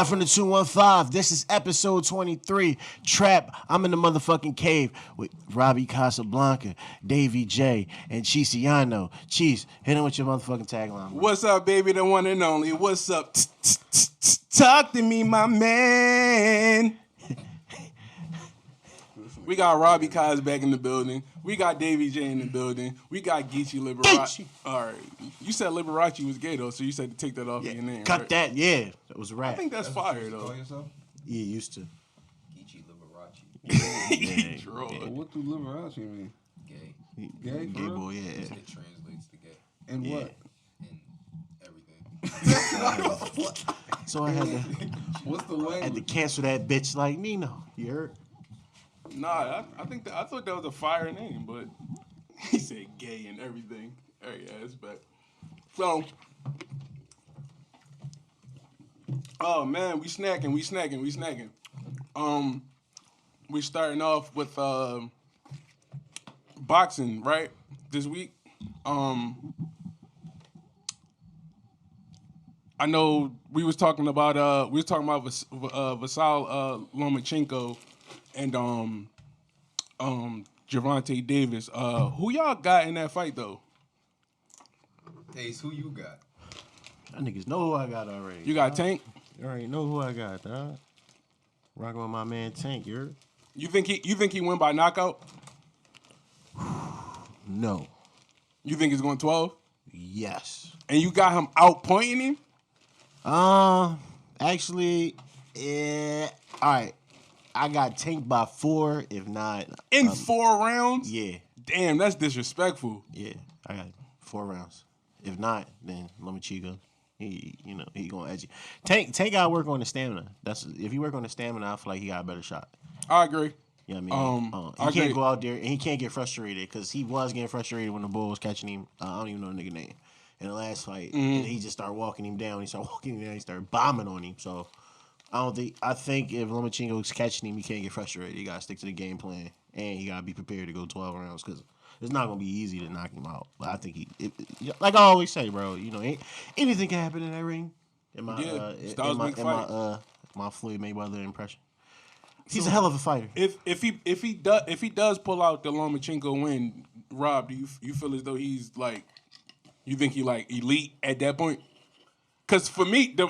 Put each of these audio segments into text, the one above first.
Live from the 215. This is episode 23. Trap. I'm in the motherfucking cave with Robbie Casablanca, Davy J, and Chisiano. Cheese, hit him with your motherfucking tagline. Bro. What's up, baby? The one and only. What's up? Talk to me, my man. We got Robbie Kaz back in the building. We got Davy J in the building. We got Geechi Liberace. All right. You said Liberace was gay, though, so you said to take that off your name, cut right? that, yeah. That was a rap. I think that's fire, though. Call yourself? Yeah, used to. Geechi Liberace. Yeah. What do Liberace mean? Gay. Gay? Gay boy, yeah. It translates to gay. And Yeah. what? In everything. So I had to, What's the had to language? cancel that bitch like Nino. You heard? Nah, I thought that was a fire name, but he said gay and everything. All right, yeah, it's back. So, oh man, we snacking. We starting off with boxing, right? This week. I know we was talking about Vasal Lomachenko and Gervonta Davis. Who y'all got in that fight though? Ace, who you got? Y'all niggas know who I got already. You got Tank? You already know who I got, dog. Rocking with my man Tank, you heard? You think he win by knockout? No. You think he's going 12? Yes. And you got him outpointing him? Actually, yeah. All right. I got Tank by 4, if not. In 4 rounds? Yeah. Damn, that's disrespectful. Yeah. I got 4 rounds. If not, then Lomachenko. He gonna edge you. Tank gotta work on the stamina. If he work on the stamina, I feel like he got a better shot. I agree. You know what I mean? I He can't agree. go out there and he can't get frustrated because he was getting frustrated when the bull was catching him. I don't even know the nigga name. In the last fight, and he just started walking him down. He started bombing on him. So I think if Lomachenko's catching him, he can't get frustrated. He gotta stick to the game plan, and he gotta be prepared to go 12 rounds because it's not gonna be easy to knock him out. But I think like I always say, bro, anything can happen in that ring. In my Floyd Mayweather impression, he's a hell of a fighter. If he does pull out the Lomachenko win, Rob, do you feel as though he's like, you think he like elite at that point? Because for me, the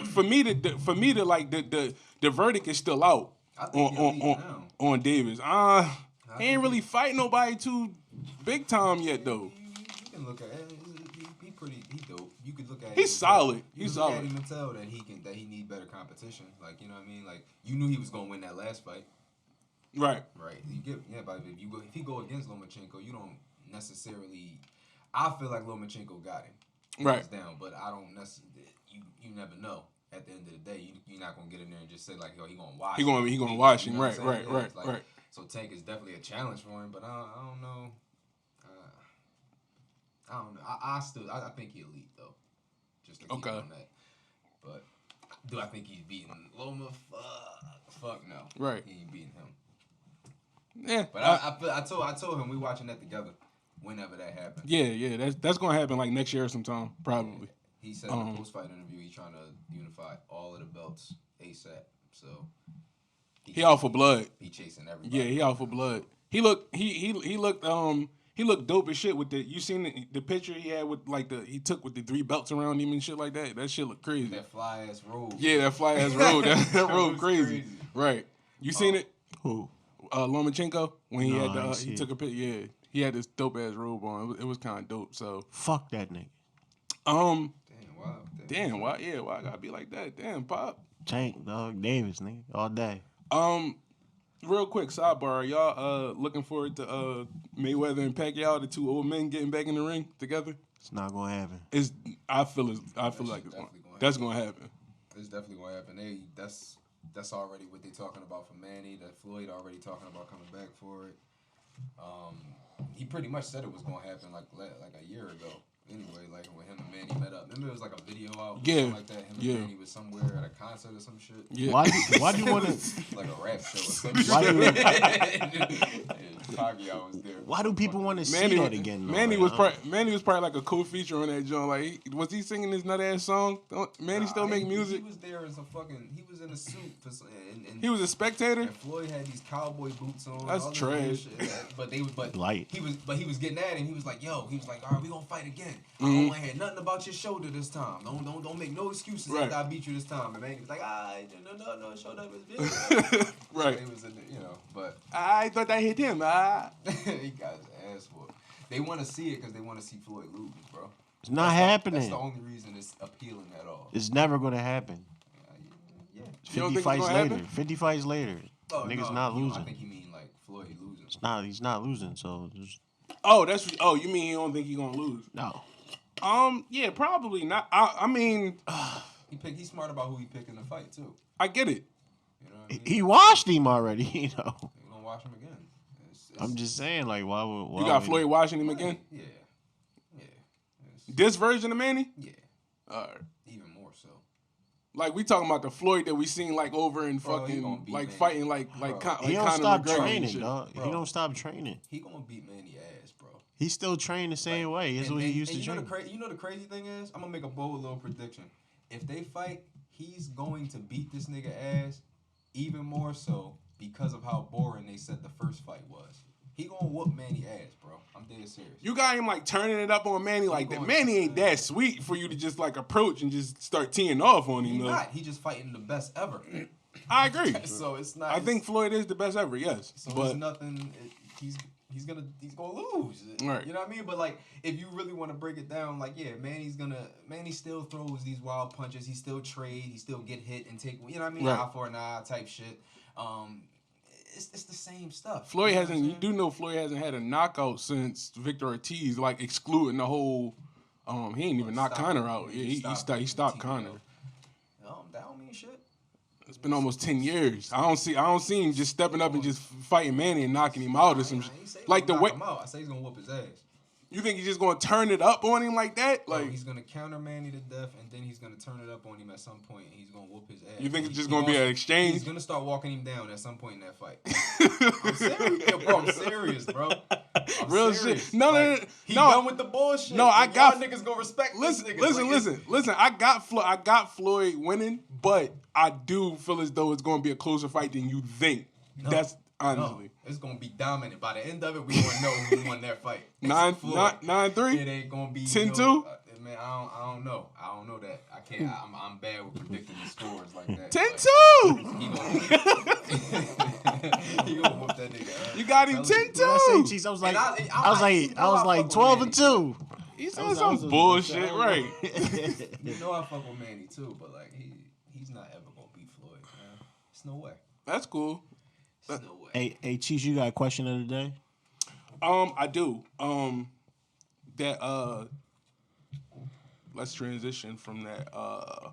verdict is still out I think on Davis. He ain't really fighting nobody too big time yet though. You can look at it. He dope. You could look at it. He's solid. He's solid. Look at him and tell that he need better competition. Like, you know what I mean? Like, you knew he was gonna win that last fight. Right. Right. But if he go against Lomachenko, you don't necessarily. I feel like Lomachenko got him. Right. Down, but I don't necessarily. You never know. At the end of the day, you're not gonna get in there and just say like, yo, he gonna wash. He gonna wash him. You know Right. Right. So Tank is definitely a challenge for him, but I don't know. I don't know. I think he's elite though. Just to keep on that. But do I think he's beating Loma? Fuck no. Right. He ain't beating him. Yeah. But I told him we watching that together. Whenever that happens. Yeah. That's gonna happen like next year or sometime, probably. Yeah. He said in the post-fight interview he's trying to unify all of the belts ASAP. So he out for blood. He chasing everybody. Yeah, he out for blood. He looked dope as shit with the. You seen the picture he had with like he took with the 3 belts around him and shit like that. That shit look crazy. That fly ass robe. Yeah, that fly ass robe. That robe crazy. Right. You seen it? Who? Lomachenko when he No, he took a picture. Yeah, he had this dope ass robe on. It was kind of dope. So fuck that nigga. Damn, why? Yeah, why I gotta be like that? Damn, Pop. Tank, dog, Davis, nigga, all day. Real quick sidebar, y'all looking forward to Mayweather and Pacquiao, the 2 old men getting back in the ring together? It's not gonna happen. I feel like that's gonna happen. It's definitely gonna happen. That's already what they're talking about for Manny. That Floyd already talking about coming back for it. He pretty much said it was gonna happen like a year ago. Anyway, like when him and Manny met up. Remember it was like a video out something like that. Him and Manny was somewhere at a concert or some shit. Yeah. Why do you want to like a rap show or some shit. Pacquiao was there. Why do people want to see that again? Though? Manny was probably like a co-feature on that joint. Like, was he singing his nut ass song? Manny still make music? He was there as a fucking. He was in a suit He was a spectator. and Floyd had these cowboy boots on. That's all this trash. bullshit. But Light. He was getting at him. He was like, all right, we gonna fight again. I Mm-hmm. don't want to hear nothing about your shoulder this time. Don't make no excuses Right. after I beat you this time. And man, he was like, no, shoulder was big. Right. It was but I thought that hit him. he got his ass whooped. They want to see it because they want to see Floyd lose, bro. It's not happening. That's the only reason it's appealing at all. It's never gonna happen. Yeah. You don't 50 think it's fights gonna later. happen? 50 fights later. Oh, Niggas no, not I losing. think he mean like Floyd losing. He's not losing. So just You mean you don't think he gonna lose? no. Yeah, probably not. I mean, He's smart about who he pick in the fight too. I get it. You know what I mean? He washed him already. You know. You gonna watch him again? I'm just saying, like, why would You got Floyd watching him again? Yeah. This version of Manny? Yeah. Even more so. Like we talking about the Floyd that we seen like over in Bro, he gonna fucking beat like Manny. fighting like He don't Conor stop McGregor and training, shit. dog. He Bro. don't stop training. He gonna beat Manny ass, bro. He still train the same way. That's what he used to you know train. you know the crazy thing is, I'm gonna make a bold little prediction. If they fight, he's going to beat this nigga ass even more so because of how boring they said the first fight was. He gonna whoop Manny ass, bro. I'm dead serious. You got him like turning it up on Manny like that. going- Manny ain't that sweet for you to just like approach and just start teeing off on him. He Though. not. He just fighting the best ever. I agree. So it's not. I think Floyd is the best ever. Yes, So but it's nothing. He's gonna lose. Right. You know what I mean? But like, if you really want to break it down, like, yeah, Manny still throws these wild punches. He still trade. He still get hit and take. You know what I mean? Right. Eye for an eye type shit. It's the same stuff. Floyd You know what hasn't. I'm You saying? do know Floyd hasn't had a knockout since Victor Ortiz, like excluding the whole. He ain't even knocked Stopped Conor it. out. Yeah, Yeah, he stopped TKO. Conor. That don't mean shit. It's been almost 10 years. I don't see him just stepping up and just fighting Manny and knocking him out or some I shit. ain't say he's Like the gonna way knock him out. I say he's gonna whoop his ass. you think he's just gonna turn it up on him like that? Bro, Like he's gonna counter Manny to death, and then he's gonna turn it up on him at some point, and he's gonna whoop his ass. you think it's just He gonna be wants- an exchange? He's gonna start walking him down at some point in that fight. I'm serious, yo, bro. I'm serious, bro. I'm Real serious. shit. No. He No. done with the bullshit. No, I Y'all got- niggas gonna respect Listen, this nigga. listen. I got Floyd winning, but I do feel as though it's gonna be a closer fight than you think. That's honestly. No, it's gonna be dominant. By the end of it, we gonna know who won that fight. It's 9-3? It ain't gonna be 10-2? Man, I don't know. I don't know that. I can't. I'm bad with predicting the scores like that. 10-2. He gonna whoop that nigga. You got him When I say 10-2. cheese, I was like, And I was like 12-2. He said That was some awesome. bullshit, right? You know I fuck with Manny too, but like he's not ever gonna beat Floyd, man. It's no way. That's cool. It's no way. Hey, Cheese, you got a question of the day? I do. Let's transition from that. I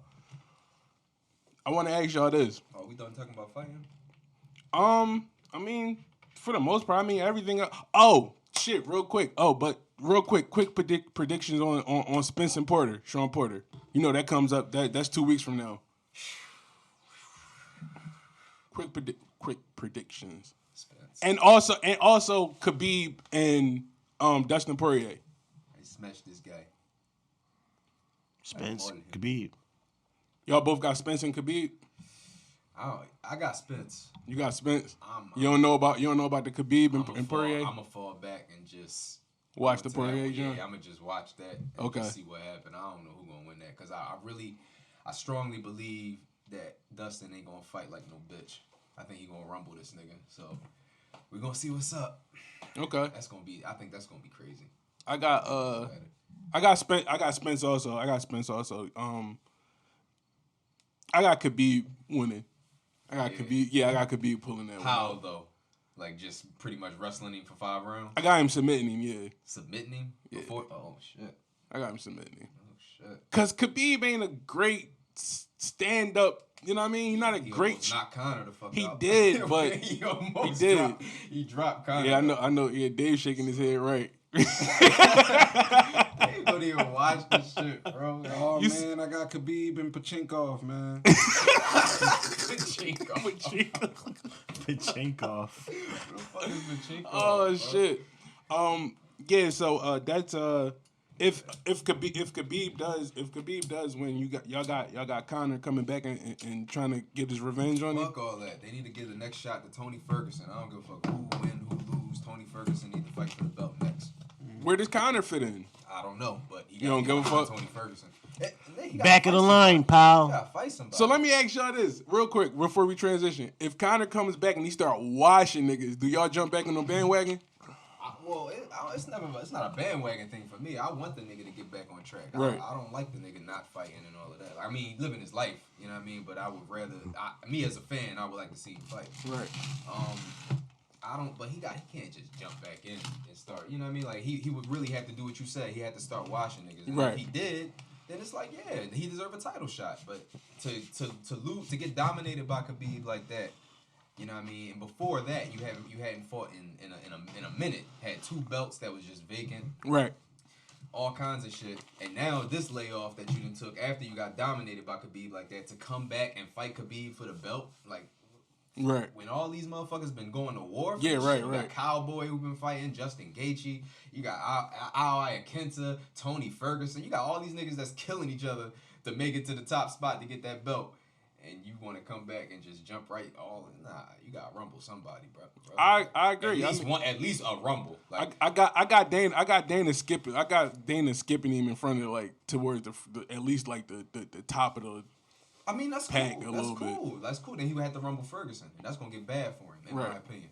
want to ask y'all this. Oh, we done talking about fighting? I mean, for the most part, I mean everything. Oh shit! Real quick. Quick predictions on Spence and Porter, Sean Porter. You know that comes up. That's 2 weeks from now. Quick predictions. Spence. And also Khabib and Dustin Poirier. I smashed this guy. Spence, more than him. Khabib. Y'all both got Spence and Khabib. I got Spence. You got Spence. You don't know about the Khabib and Poirier. I'm gonna fall back and just Watch the tell you, Poirier joint. Yeah, I'm gonna just watch that and Okay. just see what happens. I don't know who's gonna win that because I strongly believe that Dustin ain't gonna fight like no bitch. I think he gonna rumble this nigga. So we're gonna see what's up. Okay. I think that's gonna be crazy. I got Spence also. I got Khabib winning. I got Khabib. Yeah, I got Khabib pulling that one. How though? Like just pretty much wrestling him for 5 rounds, I got him submitting him. Yeah, submitting him before. Oh shit! I got him submitting him. Oh shit! Cause Khabib ain't a great stand up. You know what I mean? He's not a He great. almost knocked Conor the fuck He out. did, but he almost did. He dropped Conor. Yeah, I know. Yeah, Dave's shaking his head right. They don't even watch this shit, bro. Oh You man, I got Khabib and Pachinkov, man. Pachenkov. Oh shit. Yeah. So that's If Khabib does when y'all got Conor coming back and trying to get his revenge on him. Fuck all that. They need to give the next shot to Tony Ferguson. I don't give a fuck who win, who lose. Tony Ferguson need to fight for the belt next. Where does Conor fit in? I don't know, but you don't give a fuck. Tony Ferguson. Back of the line, pal. You gotta fight somebody. So let me ask y'all this real quick before we transition. If Conor comes back and he start washing niggas, do y'all jump back on the bandwagon? It's not a bandwagon thing for me. I want the nigga to get back on track. Right. I don't like the nigga not fighting and all of that. I mean, living his life, you know what I mean? But I would rather, me as a fan, I would like to see him fight. Right. But he can't just jump back in and start, you know what I mean? Like, he would really have to do what you said. He had to start washing niggas. And right. If he did, then it's like, yeah, he deserved a title shot. But to lose, to get dominated by Khabib like that, you know what I mean? And before that, you hadn't fought in a minute. Had 2 belts that was just vacant. Right. All kinds of shit. And now this layoff that you done took after you got dominated by Khabib like that to come back and fight Khabib for the belt, like, right. When all these motherfuckers been going to war for yeah, this right, shit. You got Cowboy who been fighting, Justin Gaethje, you got Al Iaquinta, Tony Ferguson, you got all these niggas that's killing each other to make it to the top spot to get that belt. And you want to come back and just jump right you got to rumble somebody, bro. I agree. At least a rumble. Like, I got Dana skipping. I got Dana skipping him in front of like towards the at least like the top of the. I mean, that's pack cool. A little bit. That's cool. Then he would have to rumble Ferguson, and that's gonna get bad for him, in right. my opinion.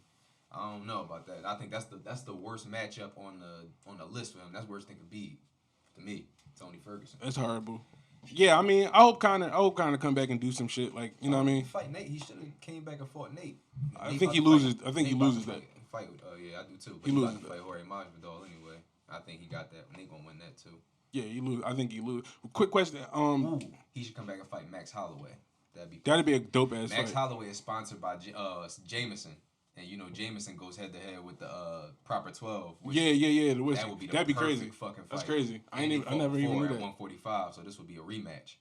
I don't know about that. I think that's the worst matchup on the list for him. That's worse than Khabib, to me. Tony Ferguson. That's horrible. Yeah, I mean, I hope Conor come back and do some shit like, you know what I mean? Fight Nate. He should have came back and fought Nate. I think he loses. I think he loses that. Yeah, I do too. But he loses. Fight Jorge Masvidal anyway. I think he got that. Nate gonna win that too. Yeah, he lose. I think he lose. Quick question. He should come back and fight Max Holloway. That'd be a dope ass fight. Max Holloway is sponsored by Jameson. And you know Jameson goes head to head with the Proper 12. Yeah. That'd be crazy. Fucking fight. That's crazy. I never even knew that. At 145, so this would be a rematch.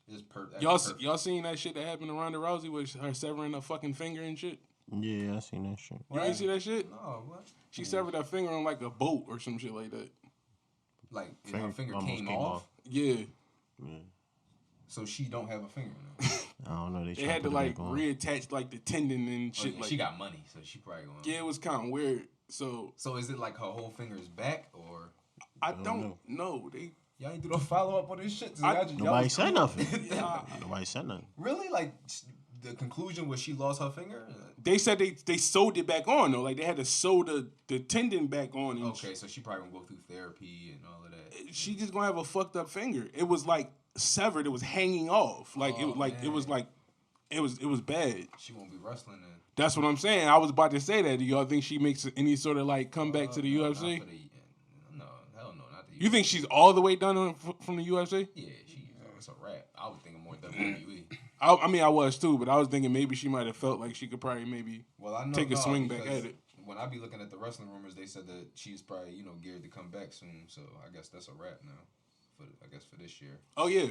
Y'all seen that shit that happened to Ronda Rousey with her severing her fucking finger and shit? Yeah, I seen that shit. You ain't see that shit? No, what? She severed her finger on like a boat or some shit like that. Like her finger came off? Yeah. So she don't have a finger now. I don't know. They had to like reattach like the tendon and shit. Yeah, like she got money, so she probably going. Yeah, it was kind of weird. So is it like her whole finger is back or? I don't know. Y'all ain't do no follow up on this shit. Nobody said nothing. Nobody said nothing. Really? Like the conclusion was she lost her finger? They said they sewed it back on though. Like they had to sew the tendon back on. And okay, so she probably gonna go through therapy and all of that. She just gonna have a fucked up finger. It was like severed. It was hanging off. Like it was bad. She won't be wrestling then. That's what I'm saying. I was about to say that. Do y'all think she makes any sort of like comeback to the UFC? No, hell no, not the UFC. You think she's all the way done from the UFC? Yeah, it's a wrap. I was thinking more WWE. I mean, I was too, but I was thinking maybe she might have felt like she could probably take a swing back at it. When I be looking at the wrestling rumors, they said that she's probably geared to come back soon. So I guess that's a wrap now. For this year. Oh yeah,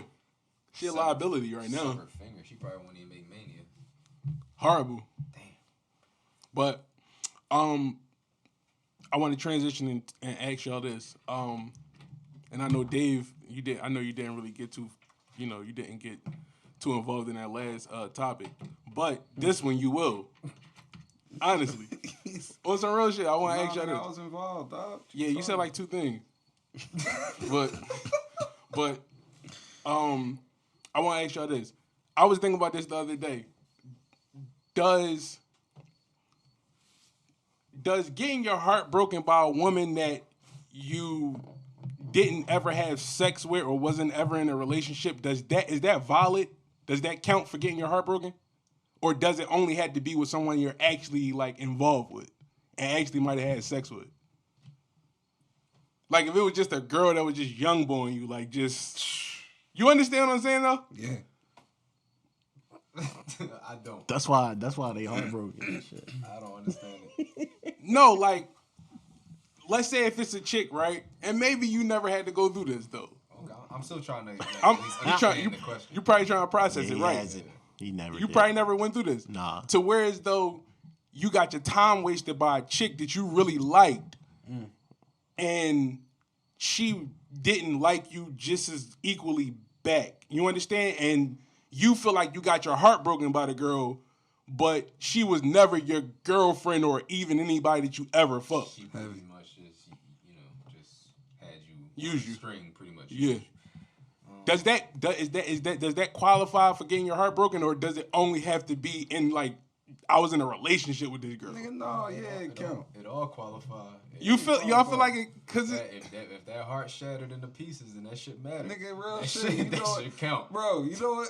she a liability right now. Severed finger. She probably won't even make Mania. Horrible. Damn. But I want to transition and ask y'all this. And I know Dave, you did. I know you didn't really get too, you didn't get too involved in that last topic. But this one you will. Honestly, on some real shit, I want to ask y'all this. I was involved, dog. Yeah, you said like 2 things. but I want to ask y'all this. I was thinking about this the other day. Does getting your heart broken by a woman that you didn't ever have sex with or wasn't ever in a relationship, is that valid? Does that count for getting your heart broken? Or does it only have to be with someone you're actually like involved with and actually might have had sex with? Like if it was just a girl that was just young boy and you like just, you understand what I'm saying though? Yeah. I don't. That's why they heartbroken and shit. I don't understand it. No, like, let's say if it's a chick, right? And maybe you never had to go through this though. Okay, I'm still trying to I'm understand the question. You're probably trying to process it, right? He never. You probably never went through this. Nah. To where as though you got your time wasted by a chick that you really liked, and she didn't like you just as equally back. You understand? And you feel like you got your heart broken by the girl, but she was never your girlfriend or even anybody that you ever fucked. She pretty much just, just had you Use you. string pretty much. Yeah. Does that qualify for getting your heart broken, or does it only have to be in like I was in a relationship with this girl? Nigga, no, yeah, it count. It all qualify. Y'all feel like it because if that heart shattered into pieces, then that shit matters. Nigga, real that shit. You that know shit count. Bro, you know what?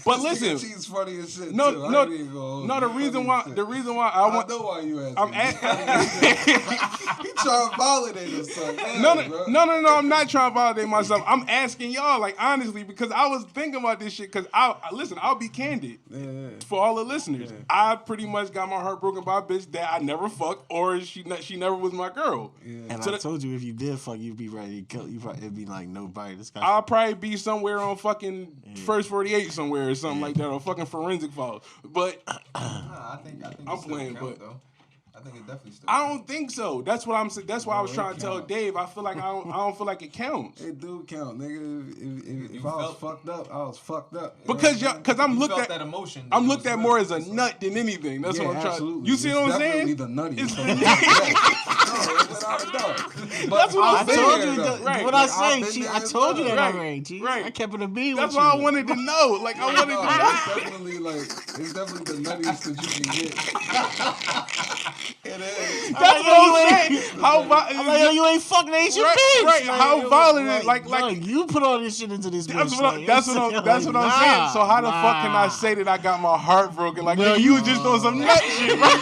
But listen, she's funny as shit. No, too. no, I ain't even gonna hold no. you. The reason why I I want know why you asking. I'm He trying to validate us, son. No. I'm not trying to validate myself. I'm asking y'all, like, honestly, because I was thinking about this shit. Because I'll be candid for all the listeners. Yeah. I pretty much got my heart broken by a bitch that I never fucked, or she never was my girl. Yeah. And so I told you if you did fuck, you'd be ready to kill. It'd be like nobody. This guy. I'll probably be somewhere on fucking First 48 somewhere or something like that, or fucking forensic files. But I think I'm playing, but. Though. I think it definitely still I don't think so. That's what I'm saying. That's why I was trying to tell Dave. I feel like I don't feel like it counts. It do count, nigga. If I was fucked up, I was fucked up. Because I'm looked at that emotion. I'm looked at more as a nut than anything. That's what I'm trying. Absolutely. You see what I'm saying? Definitely the nutty. That's what I told you. Right. What I say, I told you that already. G. Right. I kept it a beat. That's why I wanted to know. Like I wanted to. It's definitely the nuttiest that you can get. It is. That's what I'm saying. How like, you ain't fucking ain't your bitch. Right. Like, How violent? Like you put all this shit into this. That's bitch. what I'm saying. So how the fuck can I say that I got my heart broken? Like you was just on some nut shit, right?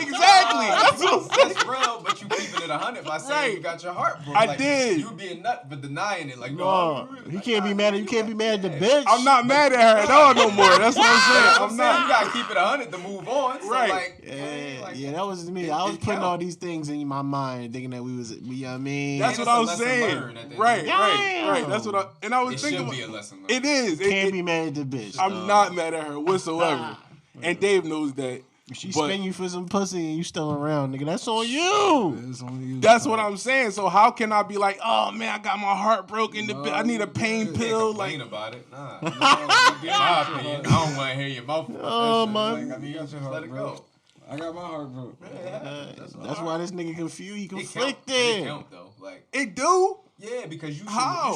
Exactly. That's real, but you keeping it 100 by saying you got your heart broken. I did. You being nut, but denying it. Like no, you can't be mad. You can't be mad at the bitch. I'm not mad at her at all no more. That's what I'm saying. I'm not. You gotta keep it 100 to move on. So right. Yeah, that was me. I was putting all these things in my mind, thinking that we know what I mean? That's what I was saying. Right. That's what I was thinking. It should be a lesson learned. It is. Can't be mad at the bitch. I'm not mad at her whatsoever. And Dave knows that. If she spend you for some pussy and you still around, nigga, that's on you. It's on you. That's what I'm saying. So how can I be like, oh man, I got my heart broken. I need a pain pill. Like about it. Nah. In my opinion, I don't want to hear your mouth. Oh my. Like, I mean, just let it go. I got my heart broke. That's why this nigga confused. He conflicted. It count though. Like it do. Yeah, because you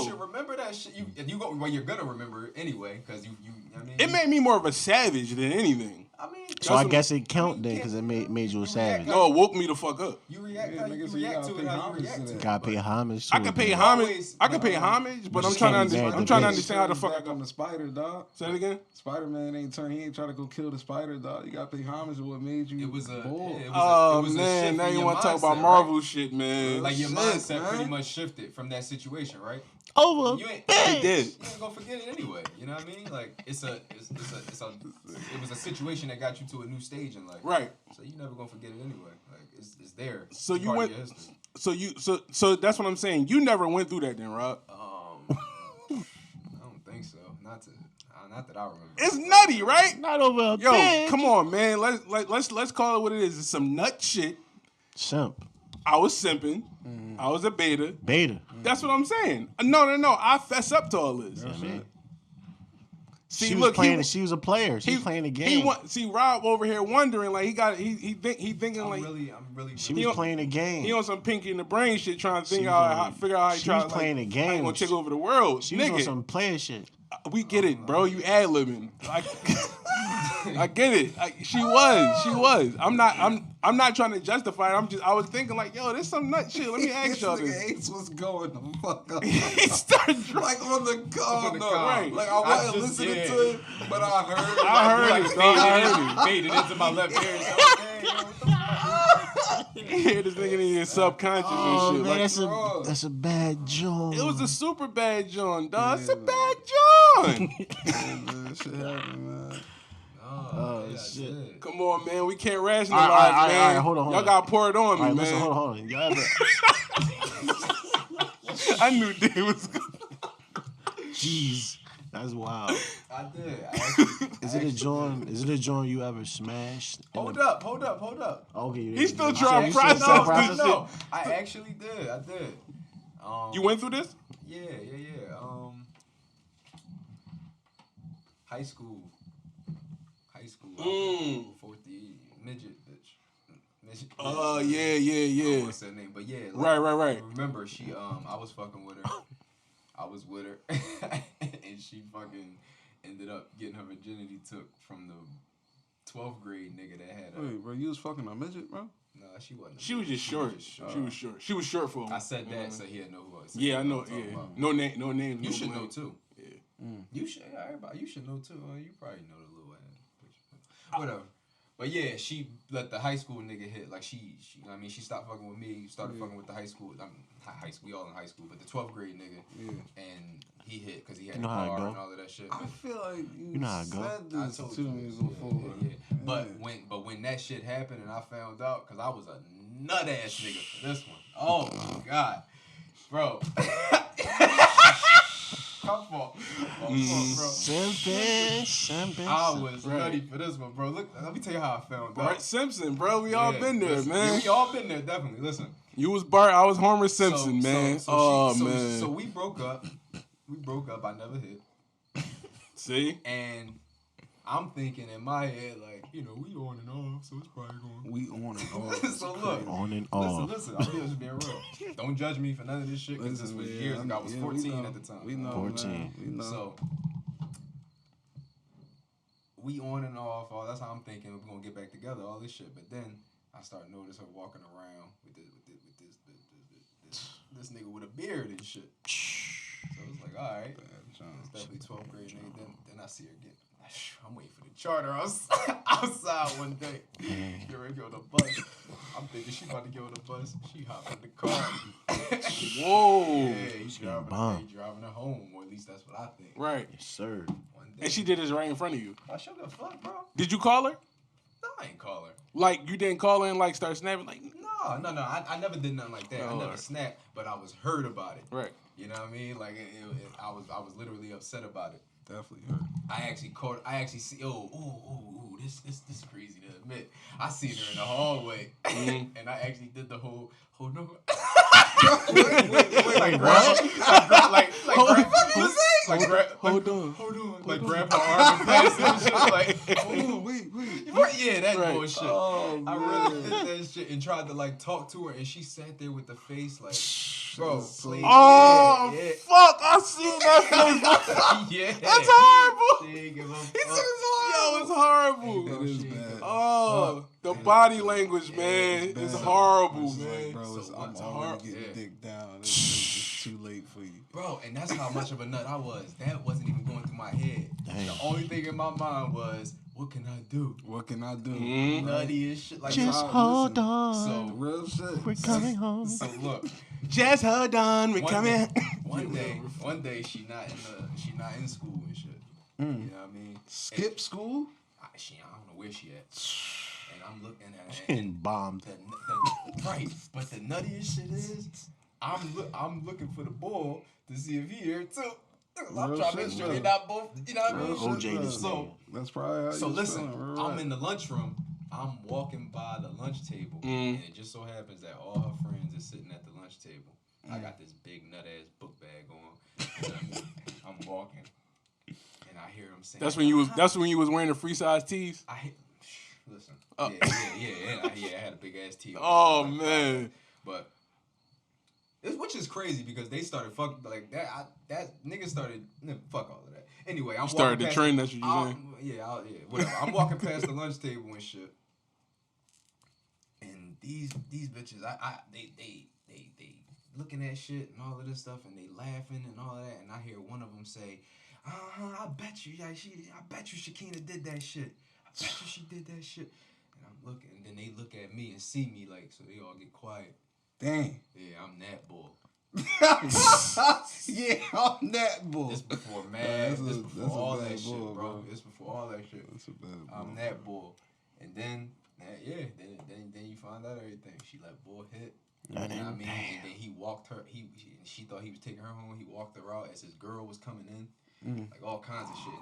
should remember that shit. You're gonna remember it anyway, because you. I mean, it made me more of a savage than anything. I mean, so I guess it count then because it made you a savage. No, it woke me the fuck up. You react how you react to it. How you react to it. Gotta pay homage. I can pay homage. I can pay homage, but I'm trying to understand. I'm trying to understand how the fuck I got the spider, dog. Say it again. Spider-Man ain't trying to go kill the spider, dog. You gotta pay homage to what made you. It was a. Oh man, now you want to talk about Marvel shit, man. Like your mindset pretty much shifted from that situation, right? Over. It did. You ain't gonna forget it anyway. You know what I mean? Like it was a situation that got you to a new stage in life. Right. So you never gonna forget it anyway. Like it's there. So you went. So that's what I'm saying. You never went through that then, Rob. I don't think so. Not that I remember. It's nutty, right? Not over a Yo, bitch. come on, man. Let's call it what it is. It's some nut shit. Simp. I was simping. I was a beta. Beta. That's what I'm saying. No. I fess up to all this. Yeah, man. See, she was look, playing. She was a player. She was playing the game. See, Rob over here wondering like he thinking like I'm really. She was playing the game. He on some Pinky in the Brain shit, trying to figure out how he tries. She was playing the game. How he gonna take over the world. She was on some player shit. We get it, bro. You ad-libbing. I get it. She was. I'm not trying to justify it. I was thinking like, yo, this some nut shit. Let me ask y'all this. Ace was going the fuck up. He started like on the car, right? Like I wasn't listening to it, but I heard. I heard it, dog. I heard it. Faded into my left ear. You hear this nigga in your subconscious and shit. Man, like, that's a bad joint. It was a super bad joint, dog. It's a bad joint. Shit happened, man. Oh shit! Come on, man. We can't rationalize, all man. right, hold on. Y'all got to pour it on me, man. Listen, hold on. Y'all I knew Dave was good. Jeez, that's wild. I did. Is it a joint you ever smashed? Hold up. Okay, He's still trying to process this shit. No, I actually did. You went through this? Yeah. High school. Fourth year, midget bitch. Oh, yeah. I don't want to say her name, but yeah. Right. Remember, she I was fucking with her. I was with her, and she fucking ended up getting her virginity took from the 12th grade nigga that had her. Wait, bro, you was fucking a midget, bro? Nah, she wasn't. She was just short. She was short for him. I said that so he'd know who I was. Yeah, I know. Yeah, no name. You should know blame. too. Yeah. You should. Everybody. You should know too. You probably know the little ass. Whatever. But yeah, she let the high school nigga hit. Like she stopped fucking with me. Started fucking with the high school. High school. We all in high school, but the 12th grade nigga. Yeah. And he hit because he had a car and all of that shit. I feel like you know how it go. said this I told to you me this. before. Yeah. But when that shit happened and I found out, because I was a nut ass nigga for this one. Oh my god, bro. My fault, bro. Simpin. I was ready for this one, bro. Look, let me tell you how I found out. Bart Simpson, bro. We all been there, man. We all been there, definitely. Listen. You was Bart, I was Homer Simpson, man. Man. So we broke up. I never hit. See? And I'm thinking in my head, like, we on and off, so it's probably going. We on and off. So look. On and off. Listen. I'm just being real. Don't judge me for none of this shit, because this was years ago. I was 14 at the time. We know. 14. We know. So we on and off. That's how I'm thinking. We're gonna get back together. All this shit, but then I start noticing her walking around with this nigga with a beard and shit. So it's like, all right, it's definitely 12th grade nigga. Then I see her get. I'm waiting for the charter outside one day. Get ready to go to the bus. I'm thinking she about to go to the bus. She hopped in the car. Whoa. Yeah, he's driving her home, or at least that's what I think. Right. Yes, sir. One day. And she did this right in front of you. I shut the fuck, bro. Did you call her? No, I ain't call her. Like, you didn't call her and, like, start snapping? Like, No. I never did nothing like that. I never snapped, but I was hurt about it. Right. You know what I mean? Like, I was literally upset about it. Definitely hurt. I actually see. This is crazy to admit. I seen her in the hallway, and I actually did the whole no. Wait, like grab like grab her arm and pass it and shit. Like, hold on, wait. Yeah, that bullshit. Oh, I really did that shit and tried to like talk to her, and she sat there with the face like, bro, please. Oh, yeah. fuck. I seen that face. Yeah. That's horrible. She ain't give a fuck. Yo, it's horrible. It is bad. Oh, the body language, man. It's horrible, It's man. like, bro, I'm already getting dick down. It's too late for you. Bro, and that's how much of a nut I was. That wasn't even going through my head. Dang. The only thing in my mind was, what can I do? What can I do? Nutty as shit. Like, Just so, hold on. So, Real shit. We're coming home. so look. Just hold on. We're coming. One day she not in school and shit. You know what I mean? Skip school? I don't know where she at. And I'm looking at her. Getting bombed. Right, but the nuttiest shit is, I'm looking for the ball to see if he here too. I'm trying to make sure they not both. You know what I mean? OJ this nigga. That's probably how So you listen, feeling, I'm in the lunchroom. I'm walking by the lunch table, and it just so happens that all her friends are sitting at the lunch table. I got this big nut ass book bag on. I'm walking, and I hear him saying, That's when you was wearing the free size tees. Listen. Yeah, I had a big ass tee. Oh man. But which is crazy because they started fucking like that. That nigga started fuck all of that. Anyway, I'm started the past, trend. That's what you're saying. Yeah, whatever. I'm walking past the lunch table and shit, and these bitches, they looking at shit and all of this stuff, and they laughing and all of that, and I hear one of them say, I bet you, Shakina did that shit. I bet you she did that shit. And I'm looking, and then they look at me and see me like, so they all get quiet. Dang. Yeah, I'm that bull. Yeah, I'm that bull. This before mad. This before all that shit, bull, bro. This before all that shit. That's a bad bull. I'm that bull. And then you find out everything. She let bull hit. You know what I mean? And then he walked her. She thought he was taking her home. He walked her out as his girl was coming in. Like all kinds of shit.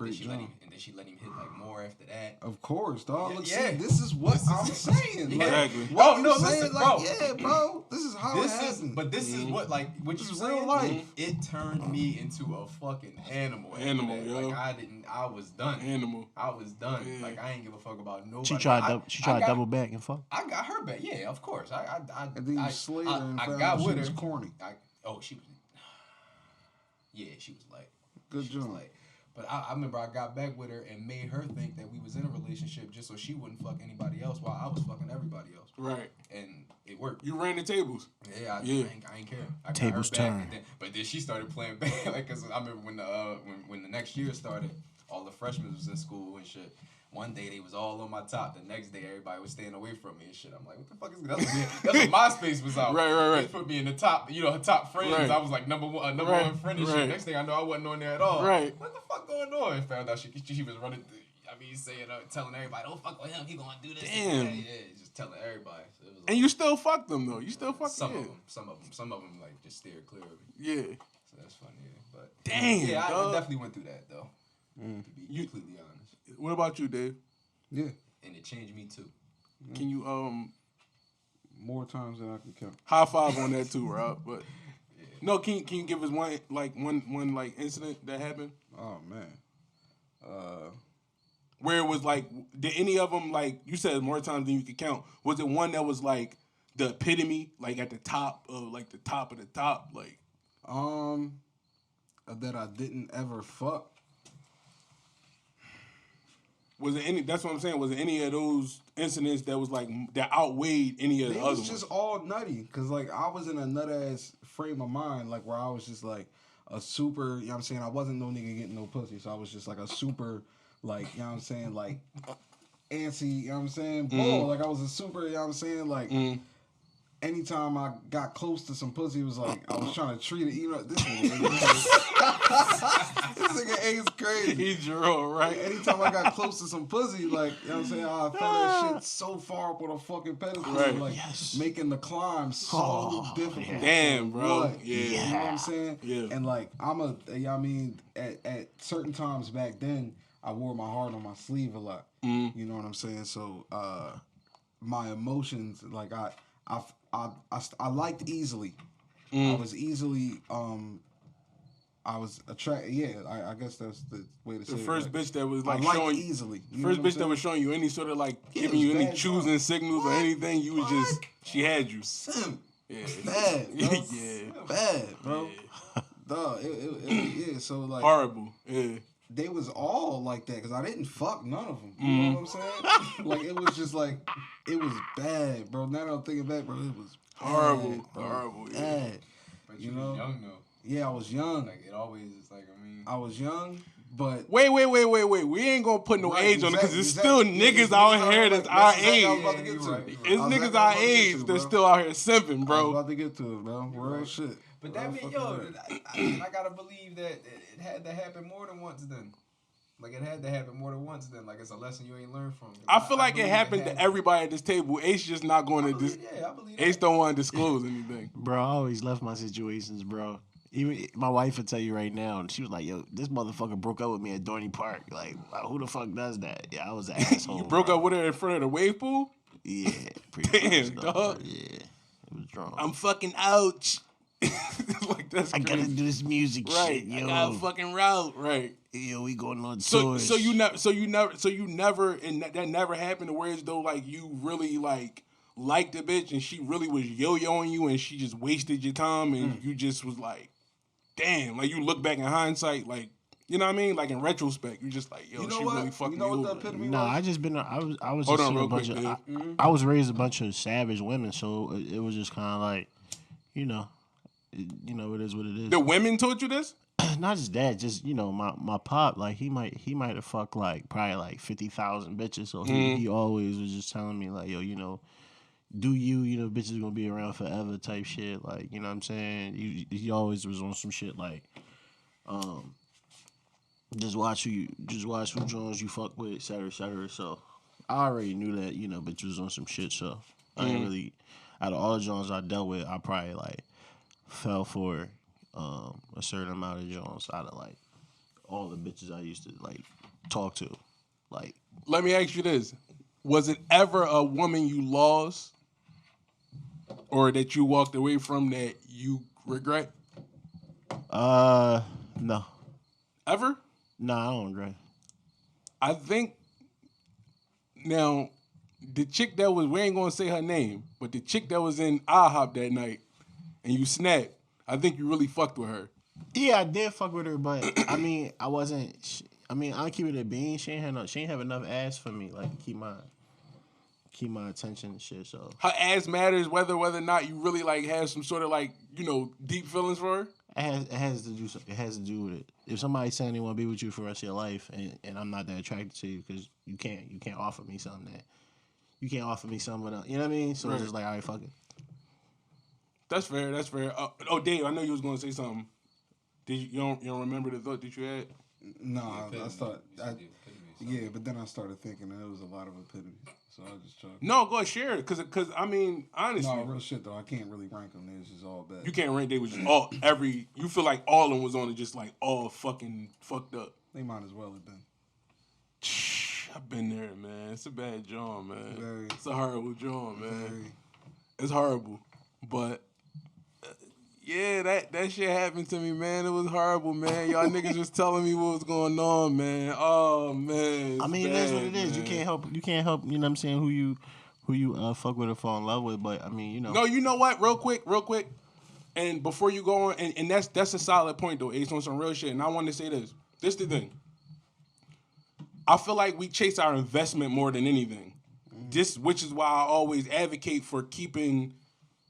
And then she let him hit like more after that. Of course, dog. Yeah. See, this is what I'm saying. Like, Exactly. what Oh, no, I'm saying, listen, like, bro. yeah, bro. This is how it happened. But this is what, like, what you This is saying? real life. It turned me into a fucking animal. Animal, after that. yo. Like, I was done. Animal. I was done. Yeah. Like, I ain't give a fuck about nobody. She tried I got- double back and fuck. I got her back. Yeah, of course. And then you slayed her and I found got out she with was her. corny. She was. Yeah, she was like. Good she was job. like. But I remember I got back with her and made her think that we was in a relationship just so she wouldn't fuck anybody else while I was fucking everybody else. Right. And it worked. You ran the tables. Yeah, I ain't care. I Tables got her back, turn. but then she started playing back, like, cause I remember when the next year started, all the freshmen was in school and shit. One day they was all on my top. The next day everybody was staying away from me and shit. I'm like, what the fuck is this? That's when MySpace was out. Right. They put me in the top, top friends. Right. I was like number one friend and shit. Next thing I know, I wasn't on there at all. Right. What the fuck going on? And found out she was running. Saying, telling everybody, don't fuck with him. He gonna do this. Damn. Yeah, just telling everybody. So it was And you still fuck them though. You still fuck some them. of them like just steered clear of me. Yeah. So that's funny. Yeah. But Damn, yeah, I dog. definitely went through that though. To be completely honest, What about you, Dave? Yeah. and it changed me too. Can you More times than I can count. high five on that too, Rob? But no, can you give us one incident that happened Oh man. where it was like, did any of them, like you said, more times than you could count? Was it one that was like the epitome, like at the top of the top of the top, like? That I didn't ever fuck. Was it any? That's what I'm saying. Was it any of those incidents that was like that outweighed any of the It other was ones? just all nutty, cause like I was in a nut ass frame of mind, like where I was just like a super. You know what I'm saying? I wasn't no nigga getting no pussy, so I was just like a super, like, you know what I'm saying, like antsy. You know what I'm saying? Bull. Like I was a super. You know what I'm saying? Like. Anytime I got close to some pussy, it was like I was trying to treat it. You know, this nigga A's crazy. He's Jerome, right? Anytime I got close to some pussy, like, you know what I'm saying, I felt that shit so far up on a fucking pedestal, Right. like making the climb so difficult. yeah. Damn, bro. What? Yeah. You know what I'm saying? Yeah. And like you know what I mean, at certain times back then, I wore my heart on my sleeve a lot. You know what I'm saying? So my emotions, like I liked easily. I was easily I was attracted. Yeah, I guess that's the way to say The it. first Like, bitch that was I like liked showing easily. You know First what I'm bitch that was saying? showing you any sort of like Yeah, giving it you was any bad choosing stuff. signals or anything, you was just she had you. Simp. Yeah. Bad, bro. Yeah. Bad, bro. Dog, yeah. So like, Horrible. Yeah. they was all like that because I didn't fuck none of them. You know what I'm saying? Like it was just like it was bad, bro. Now that I'm thinking back, bro, it was bad, Horrible. bro. Horrible, yeah. Bad. But You you know? was young though. Yeah, I was young. Like it always is like I was young, but Wait. We ain't gonna put no Right, age on it because exactly, it's still exactly. Yeah, niggas it's out niggas here out that's here, our like, that's exactly age. what I was about to get Yeah, to. you're right, you're It's right. I was niggas exactly our what I was about to get age to, that's bro. still out here simping, I was bro. about to get to it, bro. Real right. shit. But that mean, Fuck yo, that. I gotta believe that it had to happen more than once then. Like it had to happen more than once then. Like it's a lesson you ain't learned from. I feel like it believe happened had to everybody at this table. Ace just not going to this. I believe Ace that. don't want to disclose anything. Bro, I always left my situations, bro. Even my wife would tell you right now, and she was like, "Yo, this motherfucker broke up with me at Dorney Park. Like, wow, who the fuck does that? Yeah, I was an asshole. You broke bro. up with her in front of the wave pool? Yeah, pretty Damn, much, though, dog. bro. Yeah, it was drunk. I'm fucking ouch. Like that's I gotta crazy. do this music Right, shit, I yo. got a fucking route, right? Yo, we going on So tours. you never, and that never happened to where as though like you really like liked the bitch and she really was yo-yoing you and she just wasted your time and you just was like, damn, like you look back in hindsight, like, you know what I mean? Like in retrospect, you just like, yo, You know she what? really fucked You know me what the over. epitome Nah, was? I just been. I was Hold just on seeing real a bunch quick, of. Dave. I was raised a bunch of savage women, so it was just kind of like, you know, it is what it is. The women told you this? Not just that, just my pop, like he might have fucked like probably like 50,000 bitches. So he always was just telling me like, yo, do bitches gonna be around forever type shit. Like, you know what I'm saying? He always was on some shit like, just watch who Jones you fuck with, et cetera, et cetera. So I already knew that, bitch was on some shit. So I ain't really, out of all the Jones I dealt with, I probably like fell for a certain amount of Jones out of like all the bitches I used to like talk to. Like, Let me ask you this. Was it ever a woman you lost or that you walked away from that you regret? No. Ever? No, I don't regret. I think now the chick that was, we ain't gonna say her name, but the chick that was in IHOP that night and you snapped, I think you really fucked with her. Yeah, I did fuck with her, but I mean, I wasn't. I mean, I'll keep it a bean. She ain't have enough ass for me, like keep my attention and shit. So Her ass matters whether or not you really like have some sort of like, you know, deep feelings for her. it has to do with it. If somebody's saying they want to be with you for the rest of your life, and I'm not that attracted to you, because you can't offer me something that you can't offer me something without, you know what I mean? So Right. it's just like, all right, fuck it. That's fair. That's fair. Dave, I know you was gonna say something. You don't remember the thought that you had? No, I thought. Yeah, But then I started thinking that there was a lot of epitome, so I just tried. No, go ahead, share it, cause I mean, honestly, No, real shit though. I can't really rank them. They're just all bad. you can't rank. They was just all you feel like all of them was on it, just like all fucking fucked up. They might as well have been. I've been there, man. It's a bad job, man. Very. It's a horrible job, man. Very. It's horrible, but yeah, that shit happened to me, man. It was horrible, man. Y'all niggas was telling me what was going on, man. Oh man. I mean, it is what it is. Man. You can't help. You can't help. You know what I'm saying? Who you fuck with or fall in love with. But I mean, you know. No, you know what? Real quick. And before you go on, and that's a solid point though, Ace, on some real shit. And I want to say this. This the thing. I feel like we chase our investment more than anything. Which is why I always advocate for keeping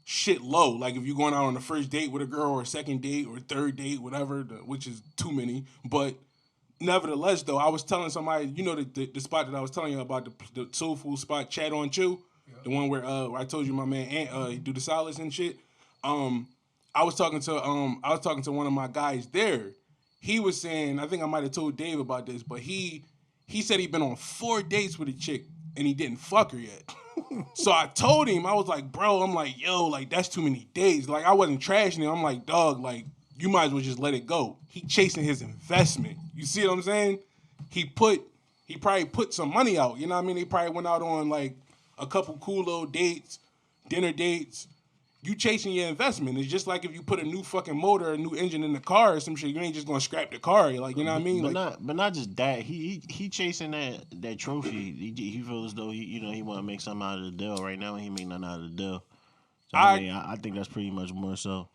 shit low. Like if you're going out on a first date with a girl or a second date or third date, whatever, which is too many. But nevertheless, though, I was telling somebody, you know, the spot that I was telling you about, the soul food spot, Chat on Chew, the one where I told you my man Ant, he do the solids and shit. I was talking to one of my guys there. He was saying, I think I might have told Dave about this, but he said he'd been on 4 dates with a chick and he didn't fuck her yet. So I told him, I was like, bro, I'm like, yo, like that's too many days. Like I wasn't trashing him. I'm like, dog, like you might as well just let it go. He chasing his investment. You see what I'm saying? He probably put some money out. You know what I mean? He probably went out on like a couple cool little dates, dinner dates. You chasing your investment. It's just like if you put a new fucking motor, a new engine in the car or some shit, you ain't just gonna scrap the car. Like, you know what I mean? But not just that. He chasing that trophy. He feels as though he want to make something out of the deal. Right now, he make nothing out of the deal. So I think that's pretty much more so.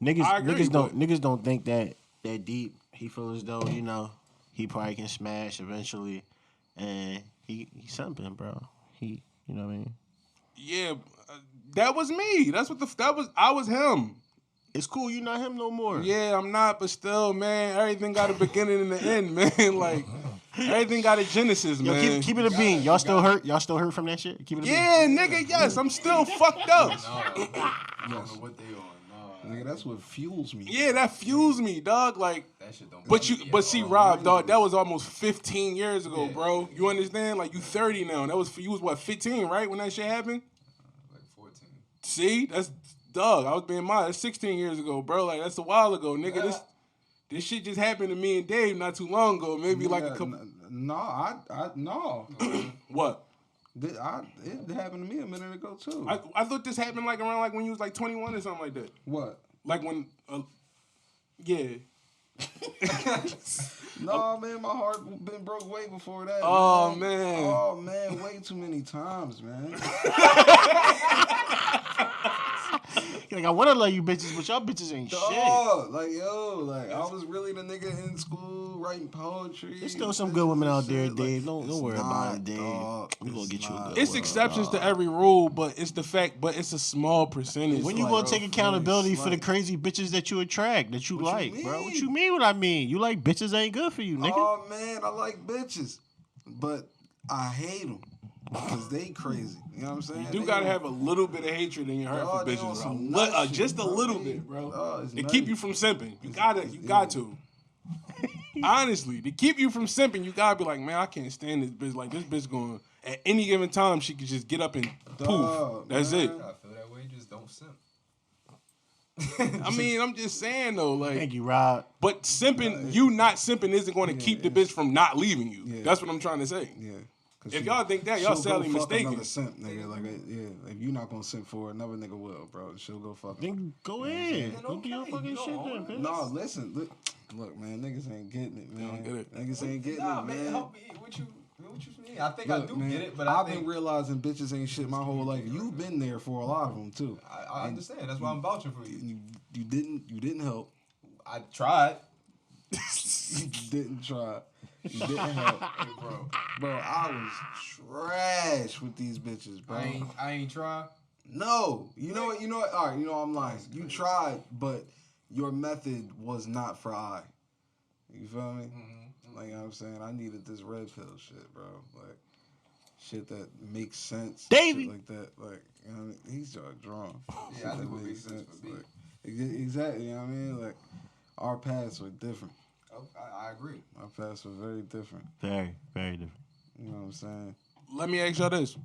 Niggas don't think that deep. He feels as though he probably can smash eventually, and he's something, bro. You know what I mean? Yeah. That was me. I was him. It's cool. You're not him no more. Yeah, I'm not, but still, man, everything got a beginning and an end, man. Like, everything got a genesis, Yo, man. keep it a bean. Y'all still hurt? Y'all still hurt from that shit? Keep it a bean. Yeah, nigga, yes, I'm still fucked up. I don't know what they on. Nigga, that's what fuels me. Yeah, that fuels me, dog. Like, That shit don't. but see, Rob, dog, that was almost 15 years ago, Yeah. bro. You understand? Like, you 30 now. You was what, 15, right, when that shit happened? Like 14. See, that's dog. I was being modest. That's 16 years ago, bro. Like that's a while ago, nigga. Yeah. This shit just happened to me and Dave not too long ago. Maybe like a couple. No. What? It happened to me a minute ago too. I thought this happened like around like when you was like 21 or something like that. What? Like when, yeah. No, man, my heart been broke way before that. Oh, man. man. Oh man, way too many times, man. Like I want to love you bitches, but y'all bitches ain't shit. Dog, like I was really the nigga in school writing poetry. There's still some good women out there, Shit, Dave. Don't worry about it, Dave. Dog, We gonna get you a good It's one. exceptions to every rule, but it's the fact. But it's a small percentage. When you like, gonna bro, take accountability it's for the like- crazy bitches that you attract, that you What you like, bro? What mean? you mean? What I mean? You like bitches ain't good for you, nigga. Oh man, I like bitches, but I hate them because they crazy. You know what I'm saying? You do gotta have a little bit of hatred in your heart Dog, for they on bitches, some bro. nut Just shit, a bro. little bit, bro. Dog, it's To nutty. keep you from simping, you got to. Honestly, to keep you from simping, you gotta be like, man, I can't stand this bitch. Like this bitch going at any given time, she could just get up and poof. Dog, That's man. it. I feel that way. Just don't simp. I mean, I'm just saying though, like, Thank you, Rob. but simping, you not simping isn't going to keep the bitch from not leaving you. Yeah. That's what I'm trying to say. Yeah, If y'all think that, y'all sadly mistaken. Another simp, nigga. Like, yeah, if you're not gonna simp for it, another nigga will, bro. She'll go fuck. Then go ahead. Go do your fucking shit then, bitch. No, listen, look, man, niggas ain't getting it, man. Get it. Niggas ain't getting Nah, it, man. help me. What you mean? I think Look, I do man, get it, but I've been realizing bitches ain't shit my whole life. You've been there for a lot of them too. I understand. That's why I'm vouching for you. You didn't help. I tried. You didn't try. You didn't help, bro. I was trash with these bitches, bro. I ain't try. No, you know what? All right, I'm lying. You tried, but your method was not for I. You feel me? Mm-hmm. Like, you know what I'm saying, I needed this red pill shit, bro. Like, shit that makes sense. Davey! Shit like that. Like, you know what I mean? He's drawn. Yeah, I Shit do that what makes sense for me. Like, exactly, you know what I mean? Like, our paths were different. Oh, I agree. Our paths were very different. Very, very different. You know what I'm saying? Let me ask y'all this.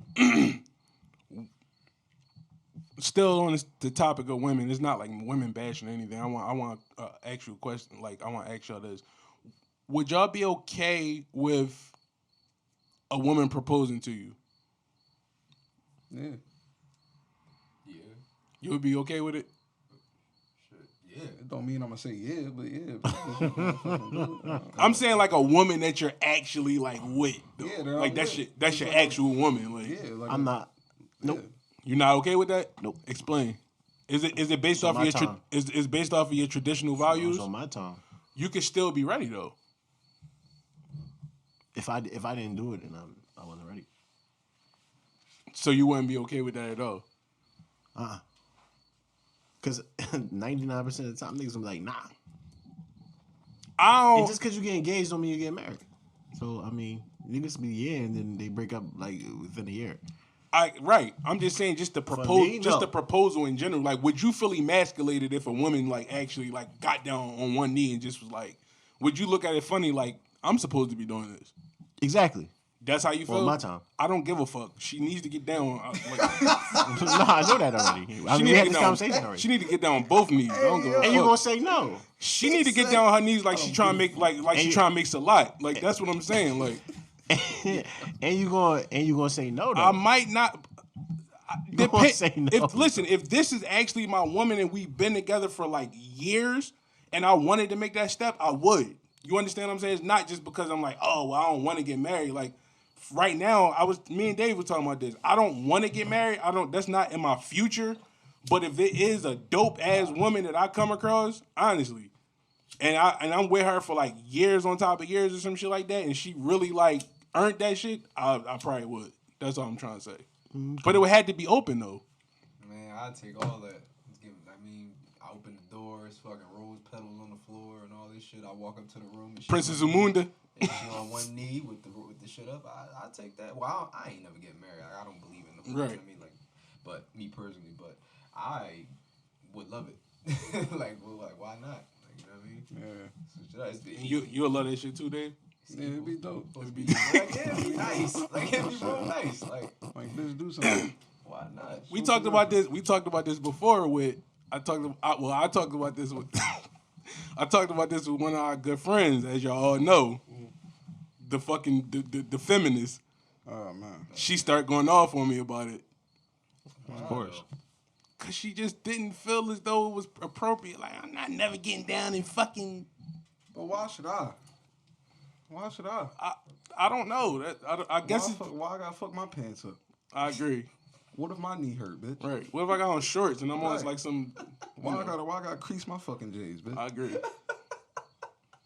Still on the topic of women, it's not like women bashing or anything. I want ask you a question. Like, I want to ask y'all this: would y'all be okay with a woman proposing to you? Yeah. Yeah. You would be okay with it? Shit. Yeah. It don't mean I'm gonna say yeah, but yeah. I'm saying like a woman that you're actually like with. Though. Yeah, they're like all that's with. your actual woman. Like, Yeah, like I'm not. Nope. Yeah. you're not okay with that? Nope. Explain. Is it based off on of your my time. is based off of your traditional values? It's on my time. You could still be ready though. If I didn't do it, then I wasn't ready. So you wouldn't be okay with that at all. Because 99% of the time, niggas gonna be like, nah. I And don't. just because you get engaged don't mean you get married. So, I mean, niggas be and then they break up like within a year. Right. I'm just saying, just the me, no. the proposal in general. Like, would you feel emasculated if a woman like actually like got down on one knee and just was like, would you look at it funny? Like, I'm supposed to be doing this. Exactly. That's how you feel. On my time. I don't give a fuck. She needs to get down. No, I know that already. I mean, we had this conversation already. She need to get down on both knees. I don't give a fuck. And you gonna say no? She need to get down on her knees like she trying to make she trying to make a lot. Like that's what I'm saying. Like, and you gonna say no though? I might not. You gonna say no? If this is actually my woman and we've been together for like years, and I wanted to make that step, I would. You understand what I'm saying? It's not just because I'm like, oh, well, I don't want to get married. Like right now, me and Dave were talking about this. I don't want to get married. That's not in my future. But if it is a dope ass woman that I come across, honestly, and I'm with her for like years on top of years or some shit like that, and she really like earned that shit, I probably would. That's all I'm trying to say. Mm-hmm. But it would have to be open though. Man, I'd take all that. I open the doors, fucking rose petals on the floor and all this shit. I walk up to the room. And Princess Zamunda. And she on one knee with the shit up. I take that. Well, I ain't never get married. I don't believe in the right. I mean, like, but me personally, but I would love it. like why not? Like, you know what I mean? Yeah. You'll love that shit too, Dave. Yeah, it'd be dope. It'd be nice. Like it'd be real nice. Like bitch, do something. Why not? We talked about this. We talked about this before with. I talked about this with. I talked about this with one of our good friends, as y'all all know. The feminist. Oh man. She started going off on me about it. Of course. Cause she just didn't feel as though it was appropriate. Like I'm not never getting down and fucking. But why should I? Why should I? I don't know. I guess why I gotta fuck my pants up? I agree. What if my knee hurt, bitch? Right. What if I got on shorts and I'm on like some? Why I gotta crease my fucking J's, bitch? I agree.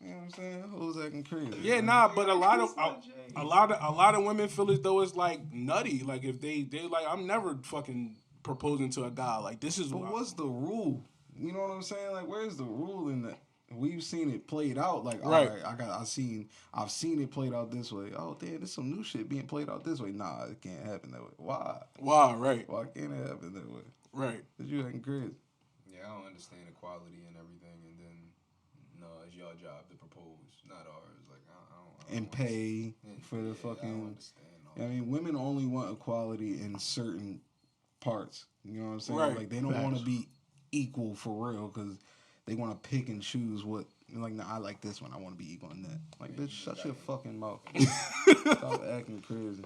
You know what I'm saying? Who's acting crazy? Yeah, nah, but a lot of women feel as though it's like nutty. Like if they like, I'm never fucking proposing to a guy. Like this is. But what's the rule? You know what I'm saying? Like where's the rule in that? We've seen it played out. Like right. All right, I've seen it played out this way. Oh damn, there's some new shit being played out this way. Nah, it can't happen that way. Why? Right. Why can't it happen that way? Right. Cause you acting crazy. Yeah, I don't understand equality and everything, and then no, it's your job to propose, not ours. Like I don't and pay for the fucking. I don't understand all I mean, women only want equality in certain parts. You know what I'm saying? Right. Like they don't want to be equal for real because they want to pick and choose what. Like, nah, I like this one. I want to be equal in that. Like, bitch, shut your fucking mouth. Stop acting crazy.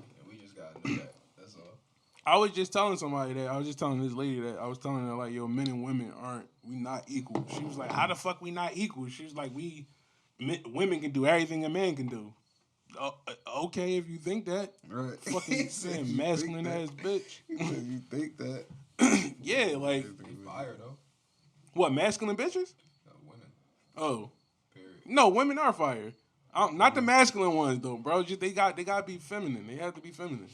gotta know that. That's all. I was just telling somebody that. I was just telling this lady that. I was telling her, like, yo, men and women we not equal. She was like, how the fuck we not equal? She was like, women can do everything a man can do. Okay, if you think that. Right. Fucking saying masculine ass bitch. You think that? Yeah, like. They fire though. What, masculine bitches? Women. Oh. Period. No, women are fire. Not the masculine ones though, bro. Just they gotta be feminine. They have to be feminine.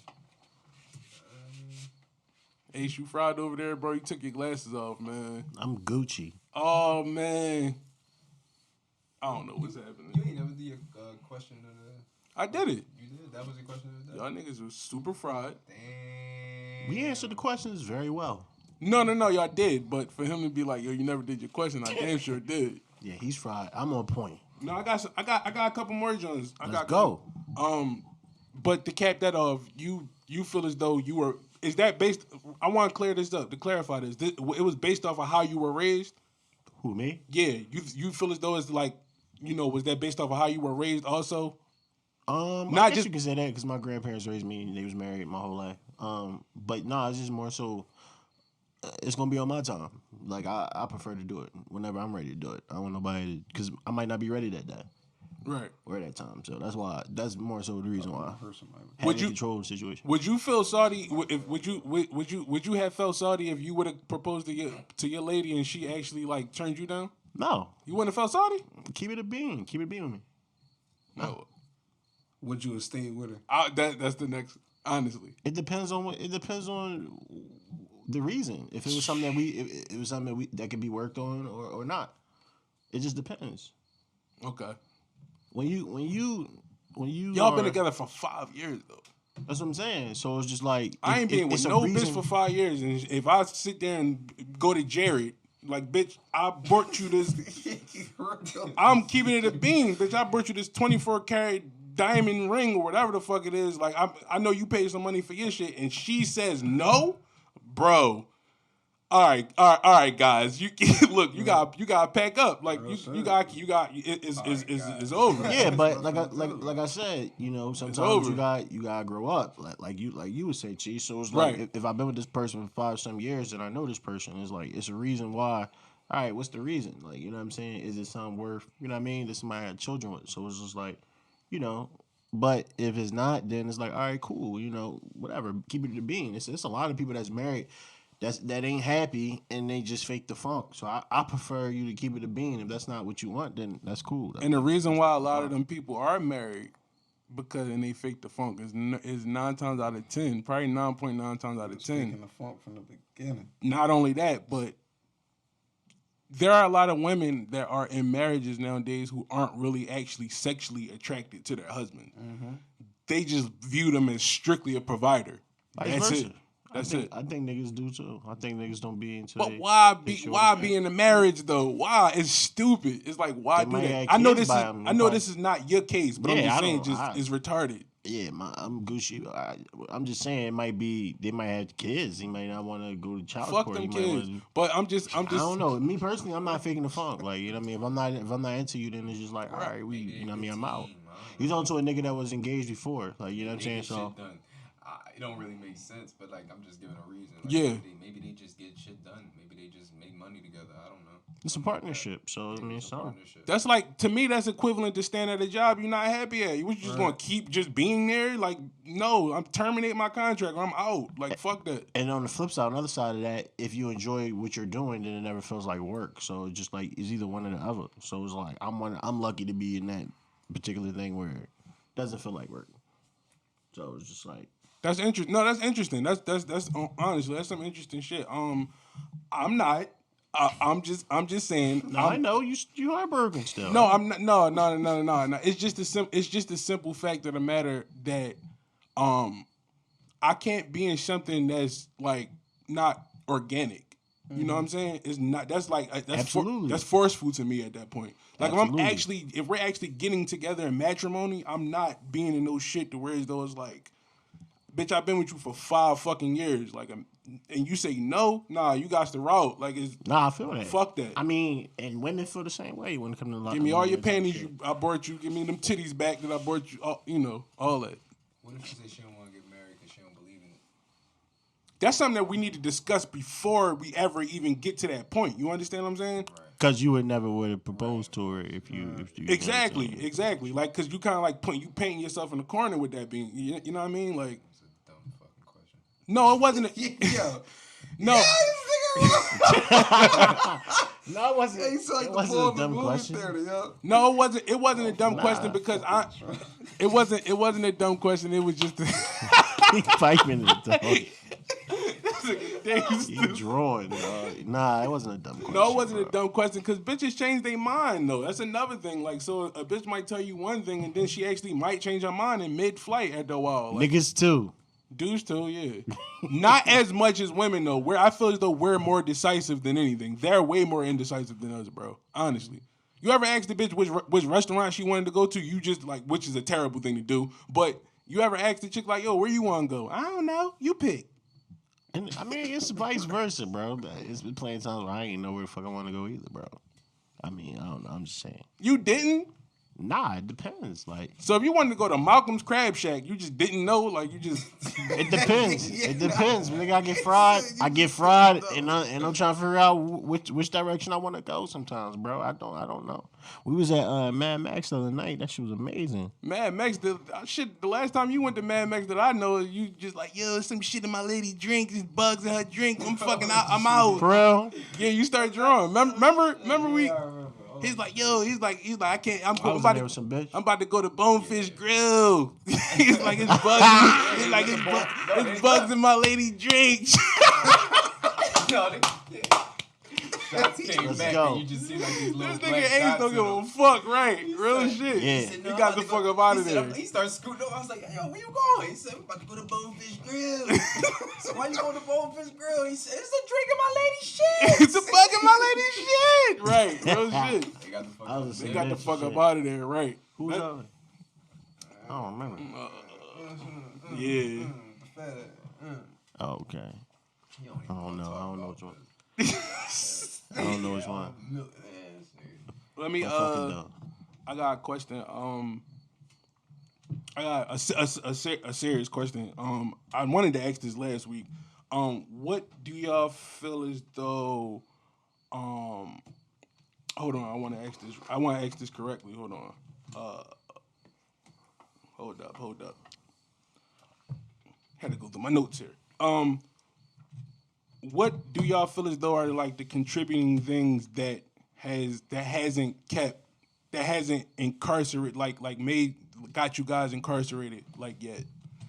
Ace, you fried over there, bro. You took your glasses off, man. I'm Gucci. Oh man. I don't know what's happening. You ain't never did your question of the. I did it. You did. That was your question of the day. Y'all niggas was super fried. Damn. We answered the questions very well. No, y'all did. But for him to be like, yo, you never did your question, I damn sure did. Yeah, he's fried. I'm on point. No, I got a couple more Jones. Let's go. But to cap that off, you feel as though you were. Is that based? I want to clear this up. To clarify this, it was based off of how you were raised. Who, me? Yeah, you feel as though it's like, was that based off of how you were raised also? I Not guess just you can say that because my grandparents raised me and they was married my whole life. But no, it's just more so. It's gonna be on my time. Like I prefer to do it whenever I'm ready to do it. I don't want nobody because I might not be ready that day. Right. Or that time. So that's more so the reason why. Would you control the situation? Would you feel salty? Would you have felt salty if you would have proposed to your lady and she actually like turned you down? No. You wouldn't have felt salty? Keep it a bean. Keep it a bean with me. No. Would you have stayed with her? That's the next. Honestly, It depends on the reason. If it was something that could be worked on or not. It just depends. okay. When you Y'all been together for 5 years though. That's what I'm saying. So it's just like I ain't been with no bitch for 5 years, and if I sit there and go to Jared, like, bitch, I bought you this. I'm keeping it a bean, bitch. I bought you this 24-karat diamond ring or whatever the fuck it is. Like, I know you paid some money for your shit, and she says no, bro. All right, guys. You look. You got it's over. Yeah, but like I said, sometimes you gotta grow up. Like you would say, Cheese. So it's like Right. if I've been with this person for 5 some years and I know this person, it's like it's a reason why. All right, what's the reason? Like, you know what I'm saying? Is it something worth? You know what I mean? This somebody I had children with, so it's just like, But if it's not, then it's like, all right, cool. Whatever. Keep it to the bean. It's a lot of people that's married. That ain't happy and they just fake the funk. So I prefer you to keep it a bean. If that's not what you want, then that's cool. And the reason why a lot of them people are married and they fake the funk is 9 times out of 10, probably 9.9 times out of 10. Faking the funk from the beginning. Not only that, but there are a lot of women that are in marriages nowadays who aren't really actually sexually attracted to their husband. Mm-hmm. They just view them as strictly a provider. That's it. That's it. I think niggas do too. I think niggas don't be into. But why be in a marriage though? Why? It's stupid. It's like, why do that? I know this is not your case, but I'm just saying, it's retarded. Yeah, I'm Gucci. I'm just saying, it might be they might have kids. He might not want to go to child Fuck support. them kids. But I'm just. I don't know. Me personally, I'm not faking the funk. Like, you know what I mean? If I'm not into you, then it's just like, all right, I'm out. You talking to a nigga that was engaged before, like, you know what I'm saying? So. It don't really make sense, but like I'm just giving a reason. Like, yeah. Maybe they just get shit done. Maybe they just make money together. I don't know. It's a partnership, so I mean, that's like, to me, that's equivalent to staying at a job you're not happy at. You just gonna keep just being there? Like, no, I'm terminating my contract. Or I'm out. Like, fuck that. And on the flip side, on the other side of that, if you enjoy what you're doing, then it never feels like work. So it's just like it's either one or the other. So it's like I'm lucky to be in that particular thing where it doesn't feel like work. So it's just like. That's interesting. No, that's interesting. That's honestly, that's some interesting shit. I'm not. I'm just saying. No, I know you are Bergen still. No, I'm not. No. It's just the simple fact of the matter that I can't be in something that's like not organic. You know what I'm saying? It's not. That's like that's forceful to me at that point. Like, if we're actually getting together in matrimony, I'm not being in no shit to where as though it's like, bitch, I've been with you for 5 fucking years. Like, and you say no, nah, you got the route. Like, I feel that. Fuck that. I mean, and women feel the same way when it comes to give me all your panties I bought you. Give me them titties back that I bought you. All that. What if she say she don't want to get married because she don't That's something that we need to discuss before we ever even get to that point. You understand what I'm saying? Right. Because you would have proposed to her if you. Exactly. Like, because you kind of like painting yourself in the corner with that being. You know what I mean? Like, It's a dumb fucking question. no, it wasn't. Yo. No. No, it wasn't. He saw It the wasn't ball a dumb movie question. theater, yo. No, it wasn't. It wasn't a dumb Nah. question because it wasn't a dumb question. It was just. He piping it, dog. That's He drawing, dog. Nah, it wasn't a dumb question. No, it wasn't bro. a dumb question because bitches change their mind though. That's another thing. Like, so a bitch might tell you one thing and then she actually might change her mind in mid-flight at the while. Like, Niggas too. dudes too, yeah. Not as much as women though. I feel as though we're more decisive than anything. They're way more indecisive than us, bro. Honestly. You ever asked the bitch which restaurant she wanted to go to? You just like, which is a terrible thing to do. But you ever asked the chick like, yo, where you want to go? I don't know. You pick. And I mean, it's vice versa, bro. It's been plenty of times where I ain't know where the fuck I want to go either, bro. I mean, I don't know. I'm just saying. You didn't? Nah, it depends. Like, So if you wanted to go to Malcolm's Crab Shack, you just didn't know? Like, you just... it depends. It depends. Nigga, I get fried, and I'm trying to figure out which direction I want to go. Sometimes, bro, I don't know. We was at Mad Max the other night. That shit was amazing. Mad Max, the last time you went to Mad Max that I know, you just like, yo, some shit in my lady drink, there's bugs in her drink, I'm fucking out, I'm out. For real? Yeah, you start drawing. Remember we... He's like, I can't. I'm about to go to Bonefish Grill. He's like, it's bugs. He's like, it's bugs in my lady drink. Shots came Let's back go. and you just see like these little This black nigga Ace dots don't in give them. a fuck, right? Real shit. Yeah. He said, He "No, got I'm the about to fuck go." up out He of said, there. He started scooting up. I was like, yo, where you going? He said, we about to go to Bonefish Grill. So why you going to Bonefish Grill? He said, it's a drink in my lady's shit. It's a bug in my lady's shit. Right, real shit. They got the fuck I up. was They saying got the that fuck shit. up out of there, right? Who's that? I don't remember. Yeah. Oh, okay. I don't know which one. I don't know which one. Let me, I fucking don't. I got a question. I got a serious question. I wanted to ask this last week. What do y'all feel as though? Hold on. I want to ask this correctly. Hold on. Hold up. Had to go through my notes here. What do y'all feel as though are like the contributing things that hasn't incarcerated got you guys incarcerated like yet?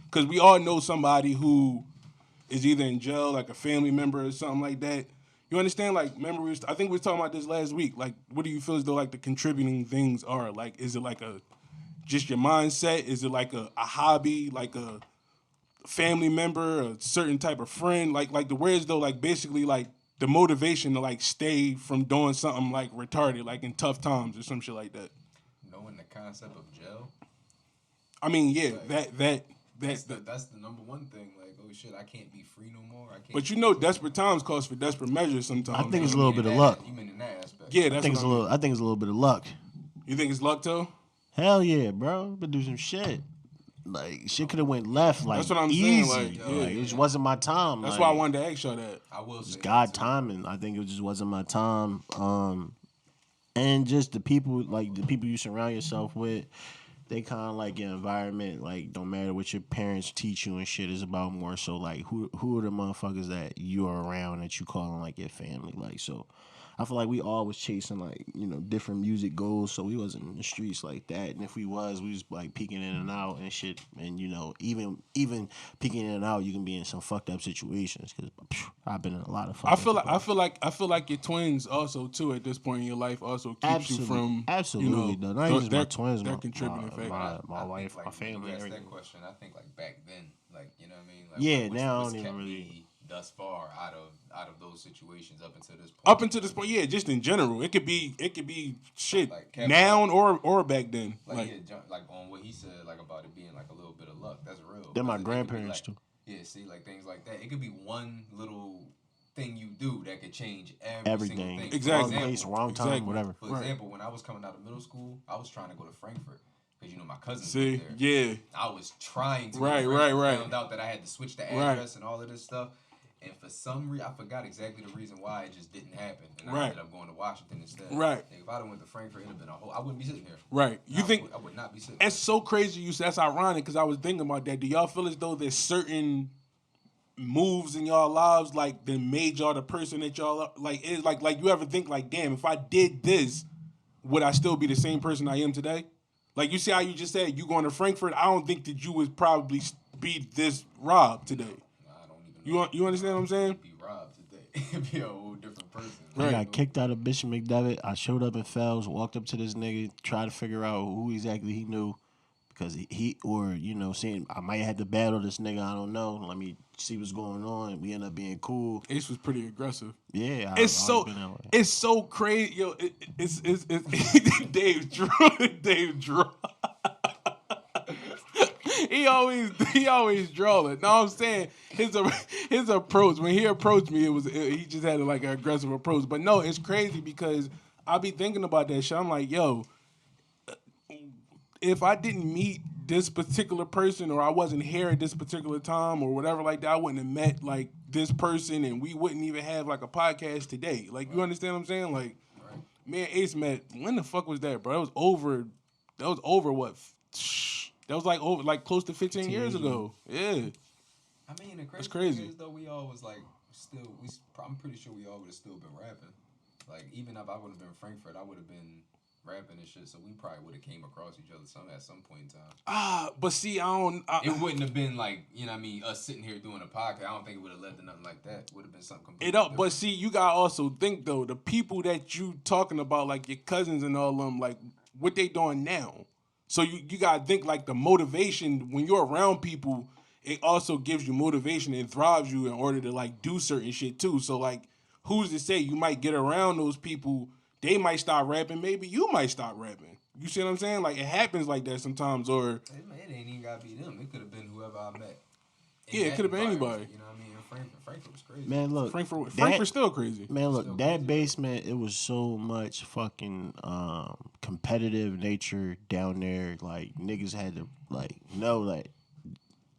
Because we all know somebody who is either in jail, like a family member or something like that. You understand? Like, remember, I think we were talking about this last week. Like, what do you feel as though like the contributing things are? Like, is it like just your mindset? Is it like a hobby, like a family member, a certain type of friend? Like the words though, like basically like the motivation to like stay from doing something like retarded, like in tough times or some shit like that. Knowing the concept of jail. I mean, yeah, Like, that's the number one thing. Like, oh shit, I can't be free no more. I can't. But you know, desperate times calls for desperate measures sometimes. I think it's a little bit of luck. You mean in that aspect? Yeah, I that's think it's a little. I think it's a little bit of luck. You think it's luck too? Hell yeah, bro. Been do some shit. Like shit could have went left. Like That's what I'm easy. saying, like, yeah. It just wasn't my time. That's like, why I wanted to ask y'all that. I will say God that, too. timing. I think it just wasn't my time. And just the people you surround yourself with, they kind of like your environment. Like, don't matter what your parents teach you and shit, is about more so like who are the motherfuckers that you are around that you calling like your family. Like, so I feel like we all was chasing like, different music goals, so we wasn't in the streets like that. And if we was like peeking in and out and shit. And even peeking in and out, you can be in some fucked up situations. Because I've been in a lot of. I feel like your twins also too at this point in your life also keeps you from absolutely. Though. Not even just my twins, they're contributing factor. My I wife, think, my like, family, when you asked everything. that question, I think like back then, like, you know what I mean? Like, Yeah, what's- now I what's don't even kept really. me thus far out of those situations up until this point. Up until this point, yeah, just in general, it could be shit Like, Kevin, now or back then. like on what he said, like about it being like a little bit of luck. That's real. They're my Because it could be, grandparents, like, too. Yeah, see, like things like that. It could be one little thing you do that could change Everything. single thing. Exactly. Wrong place, wrong time, Exactly. whatever. For example, when I was coming out of middle school, I was trying to go to Frankfurt because my cousins See, lived there. yeah, I was trying to. Right, go to Frankfurt, right. Found out that I had to switch the Right. address and all of this stuff. And for some reason, I forgot exactly the reason why it just didn't happen. And I Right. ended up going to Washington instead. Right. And if I'd have went to Frankfurt, it'd have been a whole. I wouldn't be sitting here. Right. You think I would not be sitting. it's so crazy? You said that's ironic because I was thinking about that. Do y'all feel as though there's certain moves in y'all lives like that made y'all the person that y'all are? Like is like you ever think like, damn, if I did this, would I still be the same person I am today? Like you see how you just said you going to Frankfurt. I don't think that you would probably be this Rob today. I don't even know. You understand what I'm saying? Be robbed today. Be a whole different person. Right. I got kicked out of Bishop McDevitt. I showed up in Fells, walked up to this nigga, tried to figure out who exactly he knew. Because he or, you know, saying I might have to battle this nigga, I don't know. Let me see what's going on. We end up being cool. Ace was pretty aggressive. Yeah. It's so crazy. Yo, it's Dave Drew. He always draw it. No, I'm saying his approach when he approached me, he just had like an aggressive approach. But no, it's crazy because I be thinking about that shit. I'm like, yo, if I didn't meet this particular person or I wasn't here at this particular time or whatever like that, I wouldn't have met like this person and we wouldn't even have like a podcast today. Like, you understand what I'm saying? Like, me and Ace met, when the fuck was that, bro? That was over what? That was like close to 15 years ago. Yeah. I mean, the That's crazy crazy. thing is, though, we all was like, I'm pretty sure we all would have still been rapping. Like, even if I would have been Frankfurt, I would have been rapping and shit, so we probably would have came across each other at some point in time. But see, It wouldn't have been like, you know what I mean, us sitting here doing a podcast. I don't think it would have led to nothing like that. It would have been something completely different. But see, you gotta also think though, the people that you talking about, like your cousins and all them, like what they doing now. So you gotta think like the motivation when you're around people, it also gives you motivation and thrives you in order to like do certain shit too. So like, who's to say you might get around those people? They might start rapping. Maybe you might start rapping. You see what I'm saying? Like, it happens like that sometimes. Or It ain't even got to be them. It could have been whoever I met. Yeah, it could have been anybody. You know what I mean? And Frankfurt was crazy. Man, look. Frankfurt's still crazy. Man, look, that basement, it was so much fucking competitive nature down there. Like, niggas had to, like, know that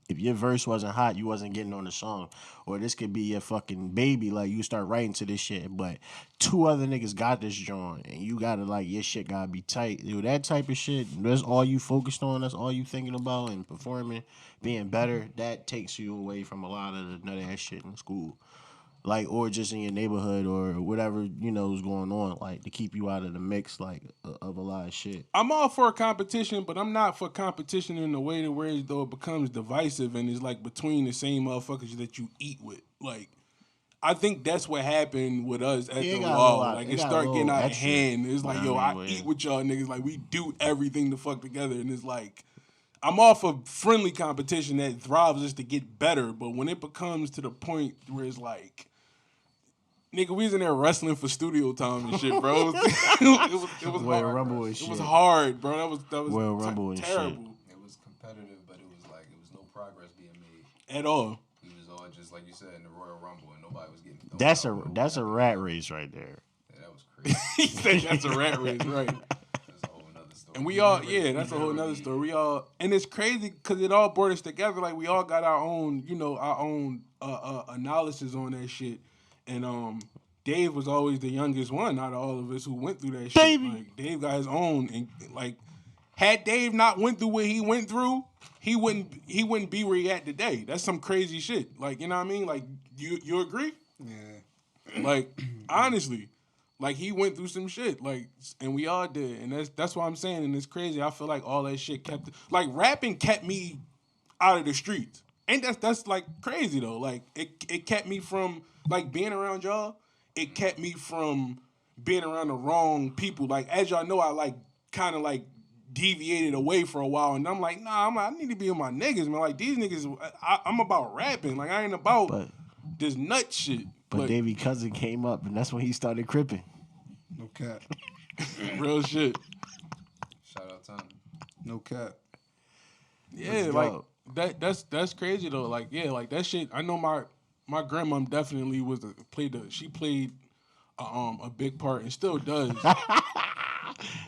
if your verse wasn't hot, you wasn't getting on the song. Or this could be your fucking baby. Like, you start writing to this shit. But two other niggas got this joint. And you gotta, like, your shit gotta be tight. Dude, that type of shit, that's all you focused on. That's all you thinking about. And performing, being better, that takes you away from a lot of the nut ass shit in school. Like, or just in your neighborhood or whatever, you know, is going on. Like, to keep you out of the mix, like, of a lot of shit. I'm all for competition, but I'm not for competition in the way that where as though it becomes divisive and it's like between the same motherfuckers that you eat with. Like, I think that's what happened with us at the wall. Like, it started getting out of hand. It's like, yo, I eat with y'all niggas. Like, we do everything the fuck together. And it's like, I'm all for friendly competition that thrives us to get better. But when it becomes to the point where it's like, nigga, we was in there wrestling for studio time and shit, bro. It was Royal hard. Rumble and shit. It was hard, bro. That was Royal Rumble and terrible. shit. It was competitive, but it was like, it was no progress being made. At all. We was all just, like you said, in the Royal Rumble, and nobody was getting thrown That's a rat race right there. Yeah, that was crazy. He said that's a rat race, right? That's a whole nother story. And we all, that's a whole nother story. We all, and it's crazy because it all brought us together. Like, we all got our own, you know, analysis on that shit. And Dave was always the youngest one out of all of us who went through that shit. Like, Dave got his own, and like, had Dave not went through what he went through, he wouldn't be where he at today. That's some crazy shit. Like, you know what I mean? Like, you agree? Yeah. Like, honestly, like, he went through some shit. Like, and we all did, and that's what I'm saying. And it's crazy. I feel like all that shit kept, like, rapping kept me out of the streets. And that's like crazy though. Like, it kept me from like being around y'all. It kept me from being around the wrong people. Like, as y'all know, I like kind of like deviated away for a while, and I'm like, nah, I need to be with my niggas, man. Like, these niggas, I'm about rapping. Like, I ain't about this nut shit. But like, Davey Cousin came up, and that's when he started cripping. No cap. real shit. Shout out Tommy. No cap. Yeah, like that's crazy though. Like, yeah, like that shit. I know my grandmom definitely she played a big part and still does.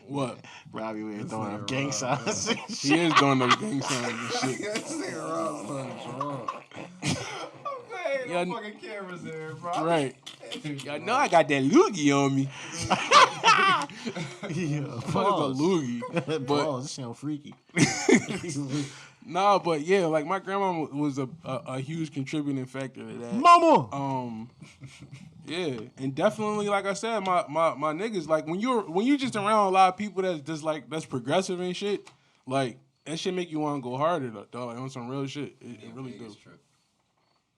What? Robbie, we ain't throwing up gang signs. He is doing those gang signs and shit. Yeah, fucking cameras there, bro. right. Y'all know I got that loogie on me. Yeah, What is a pause. loogie? Pause. This sound freaky. Nah, but yeah, like my grandma was a huge contributing factor to that. Mama. Yeah, and definitely, like I said, my niggas, like when you just around a lot of people that's just like that's progressive and shit, like that shit make you want to go harder, dog. On some real shit, it really does.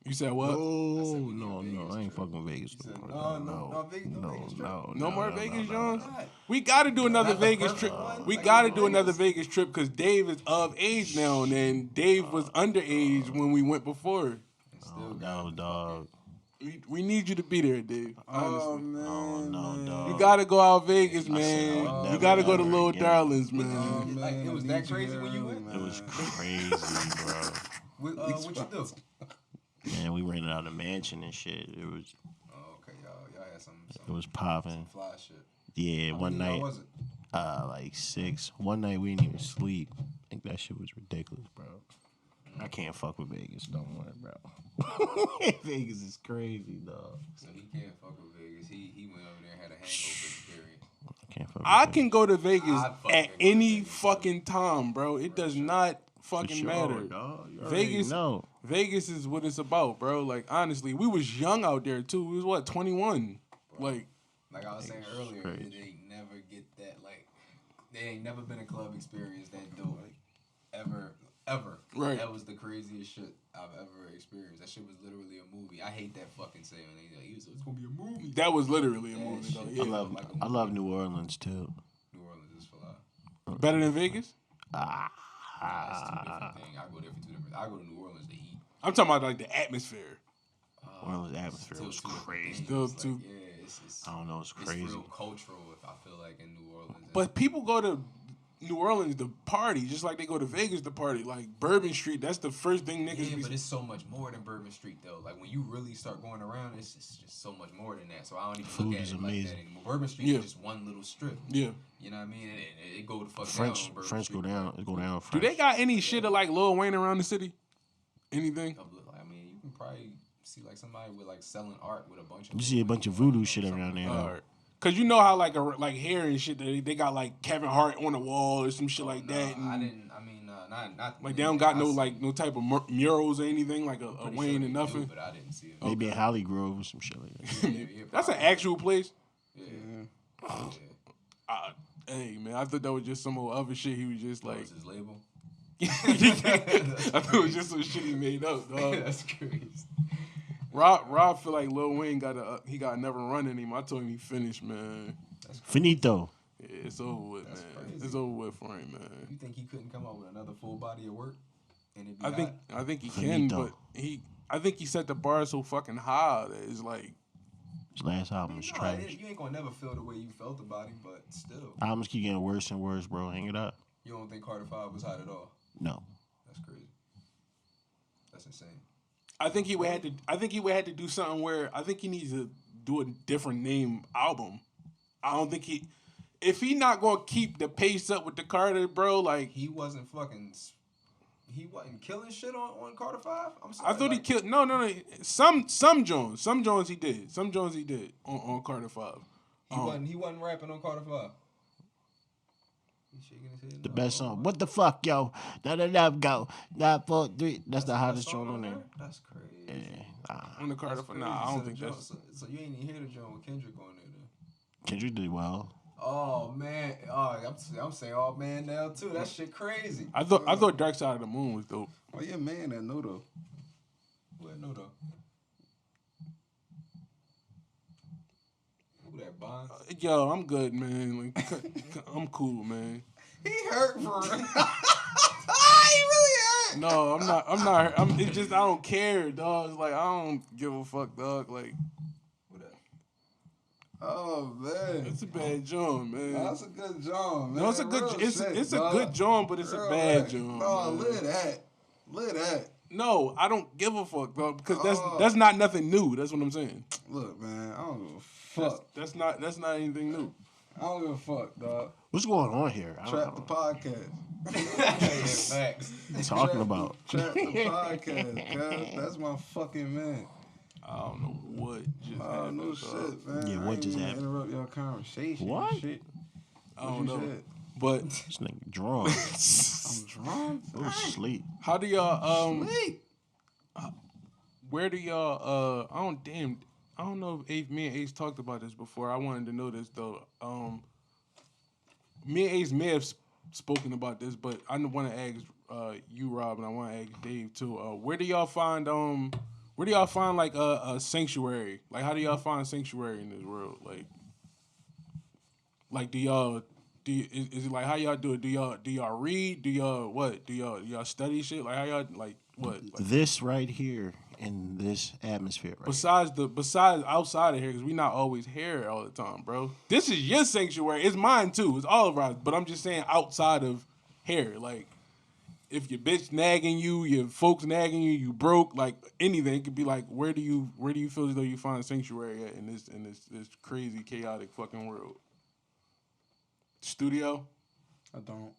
You said what? No, I ain't fucking Vegas. No, Vegas trip. No more Vegas, Jones. We got to do another Vegas trip. We got to do another Vegas trip because Dave is of age now, and Dave was underage when we went before. No, dog. We need you to be there, Dave. Honestly. No, dog. You gotta go out Vegas, man. You gotta go to Little again. Darlings, man. Like it was that crazy when you went. It was crazy, bro. What you do? Man, we rented out a mansion and shit. It was. Oh, okay, y'all had some It was popping. fly shit. Yeah, one How night. was it? Like 6. One night we didn't even sleep. I think that shit was ridiculous, bro. I can't fuck with Vegas. Don't worry, bro. Vegas is crazy, dog. So he can't fuck with Vegas. He went over there and had a hangover experience. I can't fuck with I Vegas. can go to Vegas I'd fucking at go to any Vegas, fucking time, bro. It does not For fucking sure, matter. dog. You already Vegas, know. Vegas is what it's about, bro. Like honestly, we was young out there too. We was what 21. Like Like I was saying earlier, crazy. they never get that like they ain't never been a club experience that dope ever. Right. That was the craziest shit I've ever experienced. That shit was literally a movie. I hate that fucking saying. It's gonna be a movie. that was literally a Yeah, movie. Though. shit. Yeah. I love New Orleans too. New Orleans is fly. Better than Vegas. That's two different things. I go there for two different. I go to New Orleans to eat. I'm talking about like the atmosphere. Orleans atmosphere was Two different crazy. things. Still It's too- yeah, it's I don't know, it's It's crazy. real cultural. If I feel like in New Orleans. But people go to New Orleans to party, just like they go to Vegas to party. Like Bourbon Street, that's the first thing niggas Yeah, be. but it's so much more than Bourbon Street though. Like when you really start going around, it's just so much more than that. So I don't even Food look at is it amazing. like that anymore. Bourbon Street Yeah. is just one little strip. Yeah. You know what I mean? And it go to fuck French down on Bourbon French Street. go down. It go down. Do French. they got any shit of like Lil Wayne around the city? Anything? I mean, you can probably see like somebody with like selling art with a bunch of. You see a bunch of voodoo shit around there. though. Alright. Cause you know how like like hair and shit they got like Kevin Hart on the wall or some shit like that. And, I didn't. I mean, not. like they don't got no type of murals or anything like a Wayne and nothing. But I didn't see it. Maybe in Holly Grove or some shit like that. Yeah, That's an probably. actual place. Yeah. Hey man, I thought that was just some old other shit. He was just What like, was his label? I thought it was just some shit he made up, dog. That's crazy. Rob feel like Lil Wayne he got never run in him. I told him he finished, man. Finito. Yeah, it's over with, man. crazy. It's over with for him, man. You think he couldn't come out with another full body of work? And it'd be I think he can, Finito. but I think he set the bar so fucking high that it's like His last album was trash. You ain't gonna never feel the way you felt about him, but still, Albums keep getting worse and worse, bro. Hang it up. you don't think Carter 5 was hot at all? No. That's crazy. That's insane. I think he would have to do something where I think he needs to do a different name album. I don't think if he not gonna keep the pace up with the Carter, bro, like He wasn't killing shit on Carter 5. I'm sorry. I thought he like, killed. No. Some Jones he did. Some Jones he did on Carter 5. He wasn't rapping on Carter 5. He's shaking his head. The best song. What the fuck, yo? Go. 9, 4, 3. That's the hottest joint on there. That's crazy. Yeah. On the Carter 5. Nah, I don't think that's. So you ain't even hear the joint with Kendrick on there then? Kendrick did well. Oh man, I'm saying oh man now too. That shit crazy. I thought Dark Side of the Moon was dope. Oh, yeah, man, that know though. What no though? Who that Bonds? Yo, I'm good, man. Like, I'm cool, man. He hurt for real. He really hurt. No, I'm not. It's just I don't care, dog. It's like I don't give a fuck, dog. Like What that? Oh, man. it's a bad joint, man. That's a good joint, man. No, it's a good. Real It's shit, a dog. good joint, but it's a Real bad rap. joint. No, man. live that. No, I don't give a fuck, dog. Because Oh. that's not nothing new. That's what I'm saying. Look, man, I don't give a fuck. That's not anything new. I don't give a fuck, dog. What's going on here? Trap the podcast. Yeah, facts. Talking about. Trap the podcast, cuz. That's my fucking man. I don't know what just happened. No shit, man. Yeah, what I ain't just mean to happened? Interrupt your conversation. What? And shit. I don't know. Said? But This nigga drunk. I'm drunk. Go sleep. how do y'all Sleep. where do y'all I don't know if me and Ace talked about this before. I wanted to know this though. Me and Ace may have spoken about this, but I want to ask you, Rob, and I want to ask Dave too. Where do y'all find like a sanctuary? Like, how do y'all find sanctuary in this world? Like is it like how y'all do it? Do y'all read? Do y'all study shit? Like how y'all like what? Like, This right here in this atmosphere, right? besides outside of here, because we not always here all the time, bro. This is your sanctuary. It's mine too. It's all of ours. But I'm just saying outside of here, like if your bitch nagging you, your folks nagging you, you broke, like anything, it could be like where do you feel as though you find sanctuary at in this crazy chaotic fucking world? Studio? I don't.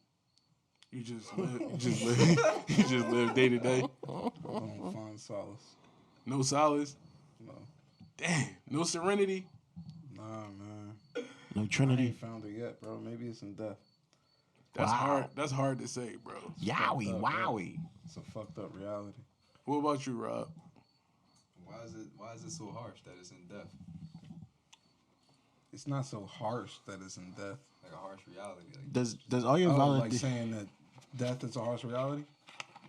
You just live day to day. I don't find solace. No solace. No. Damn. No serenity. Nah, man. No I Trinity. ain't found it yet, bro. Maybe it's in death. That's Wow. hard. That's hard to say, bro. Yowie, Fucked up, wowie. It's a fucked up reality. What about you, Rob? Why is it so harsh that it's in death? It's not so harsh that it's in death. Like a harsh reality. Like, Does all your Like valid saying that death is a harsh reality?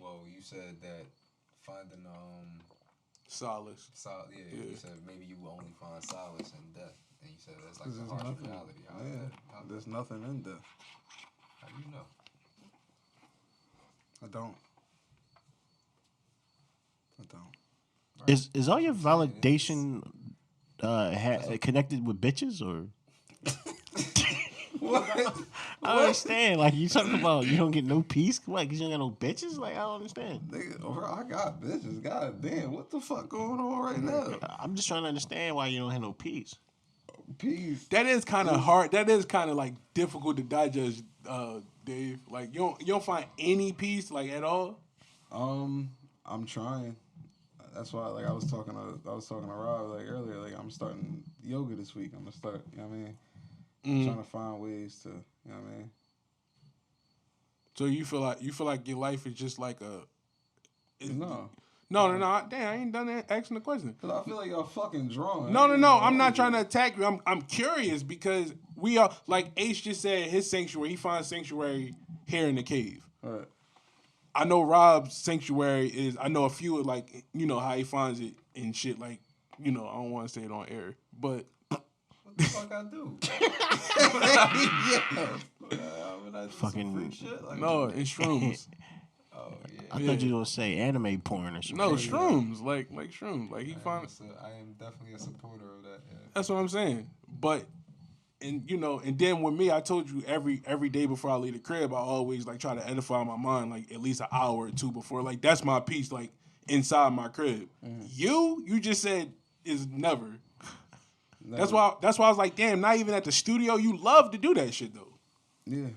well, you said that finding Solace. you said maybe you will only find solace in death, and you said that's like 'Cause a there's harsh nothing. reality. How There's nothing in death. how do you know? I don't. is all your validation connected with bitches or? What? I don't understand. Like you talking about you don't get no peace, what? Cause you don't got no bitches. Like I don't understand. Nigga, bro, I got bitches. God damn, what the fuck going on right now? I'm just trying to understand why you don't have no peace. Peace. That is kind of hard. That is kind of like difficult to digest, Dave. Like you don't find any peace like at all. I'm trying. That's why, like, I was talking to Rob like earlier. Like, I'm starting yoga this week. I'm gonna start. You know what I mean? Trying to find ways to. You know what I mean? So you feel like your life is just like a. No. No. Damn, I ain't done that. Asking the question. Cause I feel like y'all fucking drawing. No. I'm not trying to attack you. I'm curious because we are like Ace just said. His sanctuary. He finds sanctuary here in the cave. Right. I know Rob's sanctuary is. I know a few of like how he finds it and shit. Like I don't want to say it on air, but What the fuck I do? When I do Fucking- some freak shit? Like, no, it's shrooms. Oh yeah. I thought you were gonna say anime porn or something. No, shrooms. Like shrooms. Like he finds. I am definitely a supporter of that. Yeah. That's what I'm saying. But and then with me, I told you every day before I leave the crib, I always like try to edify my mind like at least an hour or two before. Like that's my peace, like inside my crib. You just said is never. That's why I was like, damn, not even at the studio. You love to do that shit though. Yeah.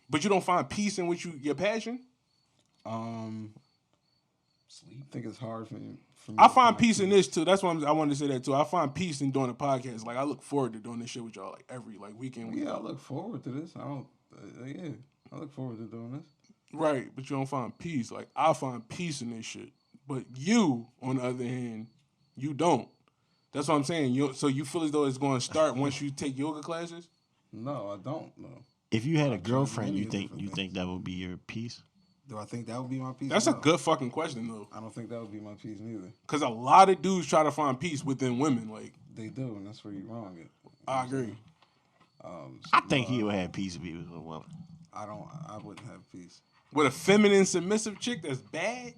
But you don't find peace in your passion? Sleep. I think it's hard for me. I find peace in this too. That's why I wanted to say that too. I find peace in doing the podcast. Like I look forward to doing this shit with y'all like every weekend. Yeah, I look forward to this. I look forward to doing this. Right, but you don't find peace. Like I find peace in this shit. But you, on the other hand, you don't. That's what I'm saying. So you feel as though it's going to start once you take yoga classes? No, I don't. No. If you had a I've tried girlfriend, many you think different that would be your peace? Do I think that would be my peace? That's a No. good fucking question though. I don't think that would be my peace neither. Because a lot of dudes try to find peace within women. Like They do, and that's where you're wrong. I agree. I think he would have peace if he was a woman. I wouldn't have peace. With a feminine, submissive chick that's bad.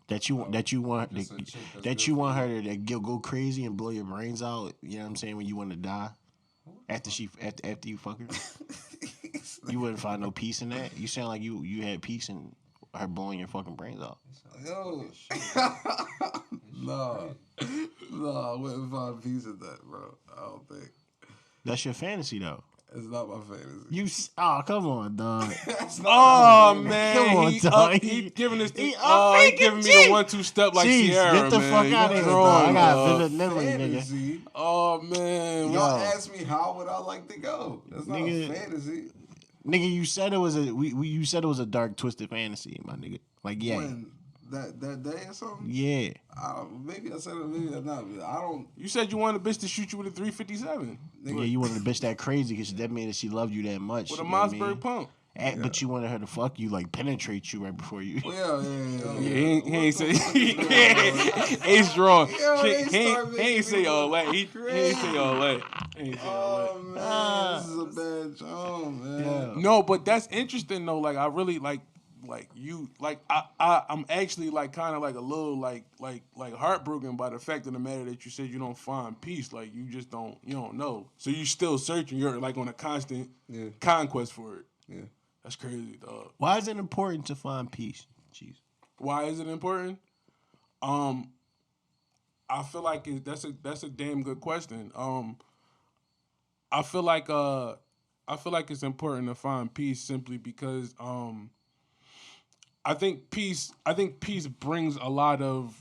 That you want Just a chick that's that good you for want her to go crazy and blow your brains out. You know what I'm saying? When you want to die after you fuck her, you wouldn't find no peace in that. You sound like you had peace in her blowing your fucking brains out. Yo, no, I wouldn't find peace in that, bro. I don't think. That's your fantasy though. It's not my fantasy. Come on, dog. It's not Oh my fantasy. man, Come on, he dog. he giving us the He he giving me the Jeez. 1-2 step like Jeez, Sierra, get the man. fuck You out of here, drawn, dog. I got dog. vivid memory, nigga. Fantasy. Oh man, Y'all Yo. asked me how would I like to go. That's not Nigga. a fantasy. Nigga, you said it was you said it was a dark, twisted fantasy, my nigga. Like, yeah, When that day or something. yeah. Maybe I said it. Maybe I not. I don't. you said you wanted a bitch to shoot you with a 357 Yeah, you wanted a bitch that crazy because that meant that she loved you that much. with a you know what I Mossberg mean? pump. But you wanted her to fuck you, like penetrate you right before you. Well, Yeah, he ain't say Ace drawn. Yo, Shit, they he start ain't making say me all look that. He ain't say all that. He ain't say all that. Oh man, this is a bad job, man. Yeah. No, but that's interesting though. Like I really like you like I'm actually like kind of like a little like heartbroken by the fact of the matter that you said you don't find peace. Like you just don't know. So you still searching. You're like on a constant conquest for it. Yeah. That's crazy, dog. Why is it important to find peace? Jeez. Why is it important? I feel like that's a damn good question. I feel like it's important to find peace simply because I think peace brings a lot of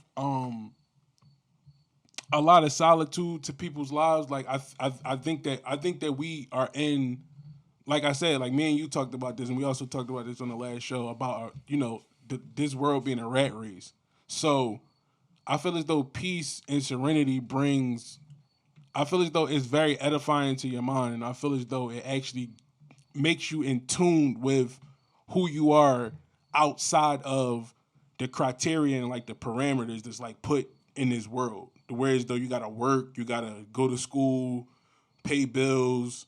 solitude to people's lives. Like I think that we are in, like I said, like me and you talked about this, and we also talked about this on the last show about this world being a rat race. So I feel as though peace and serenity brings. I feel as though it's very edifying to your mind, and I feel as though it actually makes you in tune with who you are outside of the criteria and like the parameters that's like put in this world. Whereas though you gotta work, you gotta go to school, pay bills,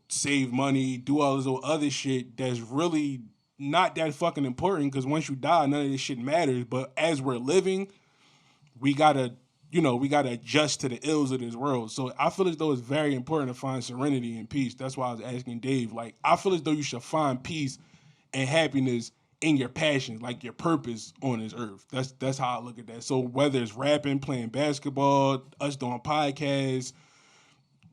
save money, do all this other shit that's really not that fucking important because once you die, none of this shit matters. But as we're living, we gotta adjust to the ills of this world. So I feel as though it's very important to find serenity and peace. That's why I was asking Dave. Like, I feel as though you should find peace and happiness in your passions, like your purpose on this earth. That's how I look at that. So whether it's rapping, playing basketball, us doing podcasts,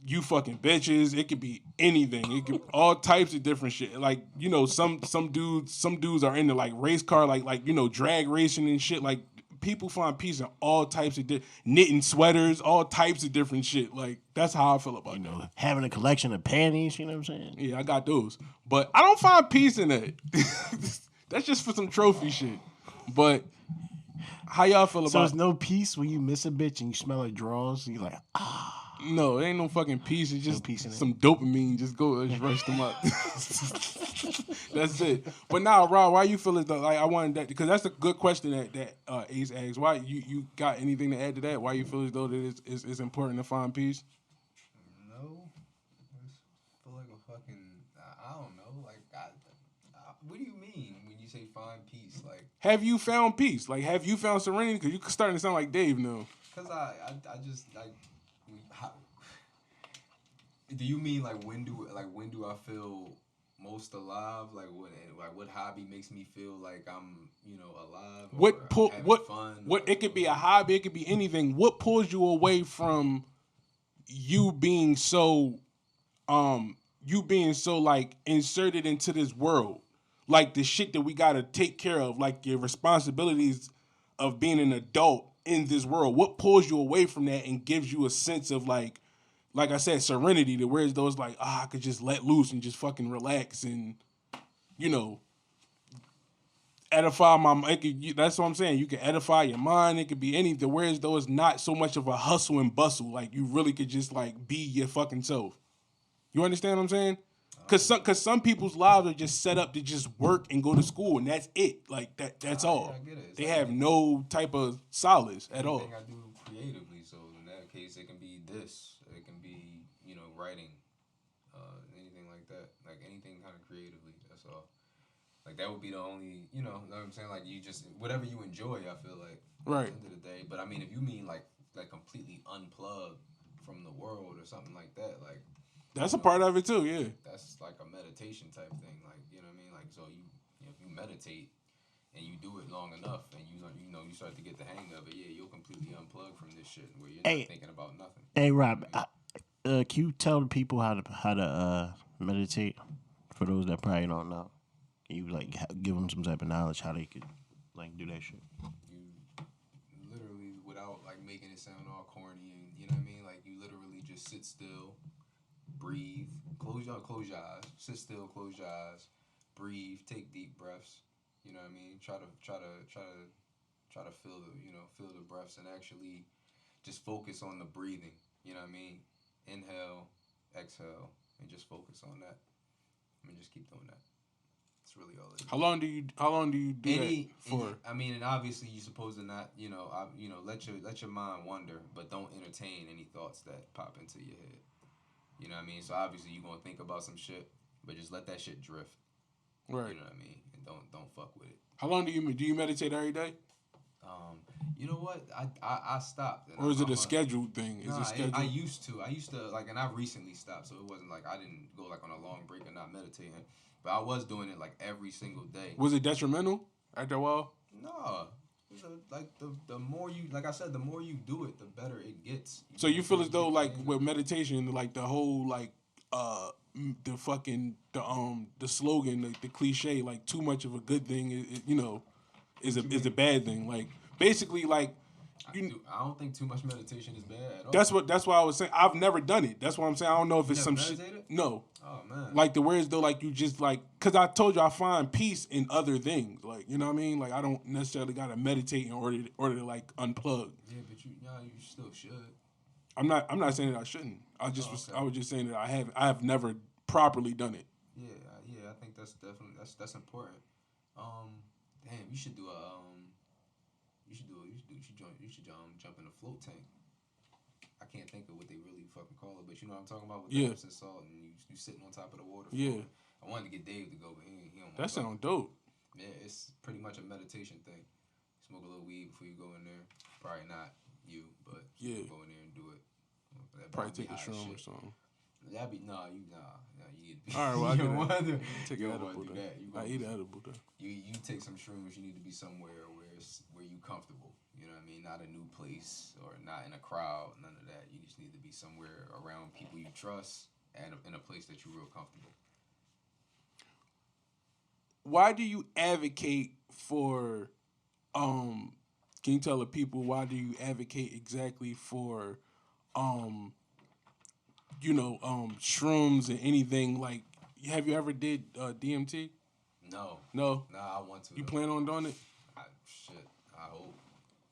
you fucking bitches, it could be anything. It could all types of different shit. Like, some dudes are into like race car, like drag racing and shit. Like, people find peace in all types of knitting sweaters, all types of different shit. Like, that's how I feel about it. Having a collection of panties, you know what I'm saying? Yeah, I got those. But I don't find peace in that. That's just for some trophy shit. But how y'all feel So about there's no peace when you miss a bitch and you smell her drawers and you're like, No, it ain't no fucking peace. It's just peace in it. some dopamine. Just go, just rush them up. That's it. But now, Rob, why you feel as though, like, I wanted that, because that's a good question that Ace asked. Why you got anything to add to that? Why you feel as though that it's important to find peace? No, I just feel like a fucking. I don't know. Like, what do you mean when you say find peace? Like, Have you found peace? Like, have you found serenity? Because you're starting to sound like Dave now. cause I just like. Do you mean like when do I feel most alive? Like what hobby makes me feel like I'm alive? What fun? it could be a hobby, it could be anything. What pulls you away from you being so like inserted into this world? Like the shit that we gotta take care of, like your responsibilities of being an adult in this world. What pulls you away from that and gives you a sense of like I said, serenity, to where those like, I could just let loose and just fucking relax and, edify that's what I'm saying. You can edify your mind. It could be anything. Whereas though it's not so much of a hustle and bustle. Like you really could just like be your fucking self. You understand what I'm saying? Cause some people's lives are just set up to just work and go to school and that's it. Like that's all. I get it. They have no type of solace at all. Anything I do creatively. So in that case, it can be this. It can be writing, anything like that. Like anything kind of creatively. That's all. Like that would be the only, know what I'm saying? Like you just whatever you enjoy. I feel like Right. at the end of the day. But I mean, if you mean like completely unplugged from the world or something like that, like That's a part of it too. Yeah. that's like a meditation type thing. Like you know what I mean? Like so if you meditate and you do it long enough and you start to get the hang of it, yeah, you'll completely unplug from this shit where you're not thinking about nothing. Hey, Rob, Can you tell the people how to meditate for those that probably don't know? Can you like give them some type of knowledge how they could like do that shit? You literally, without like making it sound all corny and you know what I mean, like you literally just sit still, breathe, close your eyes, sit still, close your eyes, breathe, take deep breaths. You know what I mean? Try to feel feel the breaths and actually just focus on the breathing. You know what I mean? Inhale, exhale, and just focus on that. I mean, just keep doing that. That's really all it is. How long do you do that for? I mean, and obviously you're supposed to not, let your mind wander, but don't entertain any thoughts that pop into your head. You know what I mean? So obviously you're gonna think about some shit, but just let that shit drift. Right. You know what I mean? And don't fuck with it. How long do you meditate every day? You know what? I stopped. Or is it a scheduled thing? Is nah, it scheduled? I used to like, and I recently stopped, so it wasn't like I didn't go like on a long break and not meditating, but I was doing it like every single day. Was it detrimental after a while? No. Like the more you, like I said, the more you do it, the better it gets. So you feel as though like with meditation, like the whole like the slogan, like the cliche, like too much of a good thing is a bad thing. Like basically like I don't think too much meditation is bad at all. That's why I was saying I've never done it. That's why I'm saying I don't know if it's some shit. No. Oh man. Like the words though, like you just like, cause I told you I find peace in other things. Like you know what I mean. Like I don't necessarily gotta meditate in order to like unplug. Yeah, but you still should. I'm not saying that I shouldn't. I was just saying that I have never properly done it. Yeah. I think that's definitely that's important. Damn, you should jump in a float tank. I can't think of what they really fucking call it, but you know what I'm talking about with the Epsom salt and you sitting on top of the water. Yeah. I wanted to get Dave to go, but he don't. That sounds dope. Yeah, it's pretty much a meditation thing. Smoke a little weed before you go in there. Probably not you, but go in there and do it. Probably take a shroom or something. That'd be you need to be. All right, well, I take an edible. I eat an edible though. You take some shrooms. You need to be somewhere where you comfortable. You know what I mean? Not a new place or not in a crowd. None of that. You just need to be somewhere around people you trust and in a place that you're real comfortable. Why do you advocate for? Can you tell the people why do you advocate exactly for? Shrooms and anything like. Have you ever did DMT? No. No. Nah, I want to. You plan on doing it? I hope.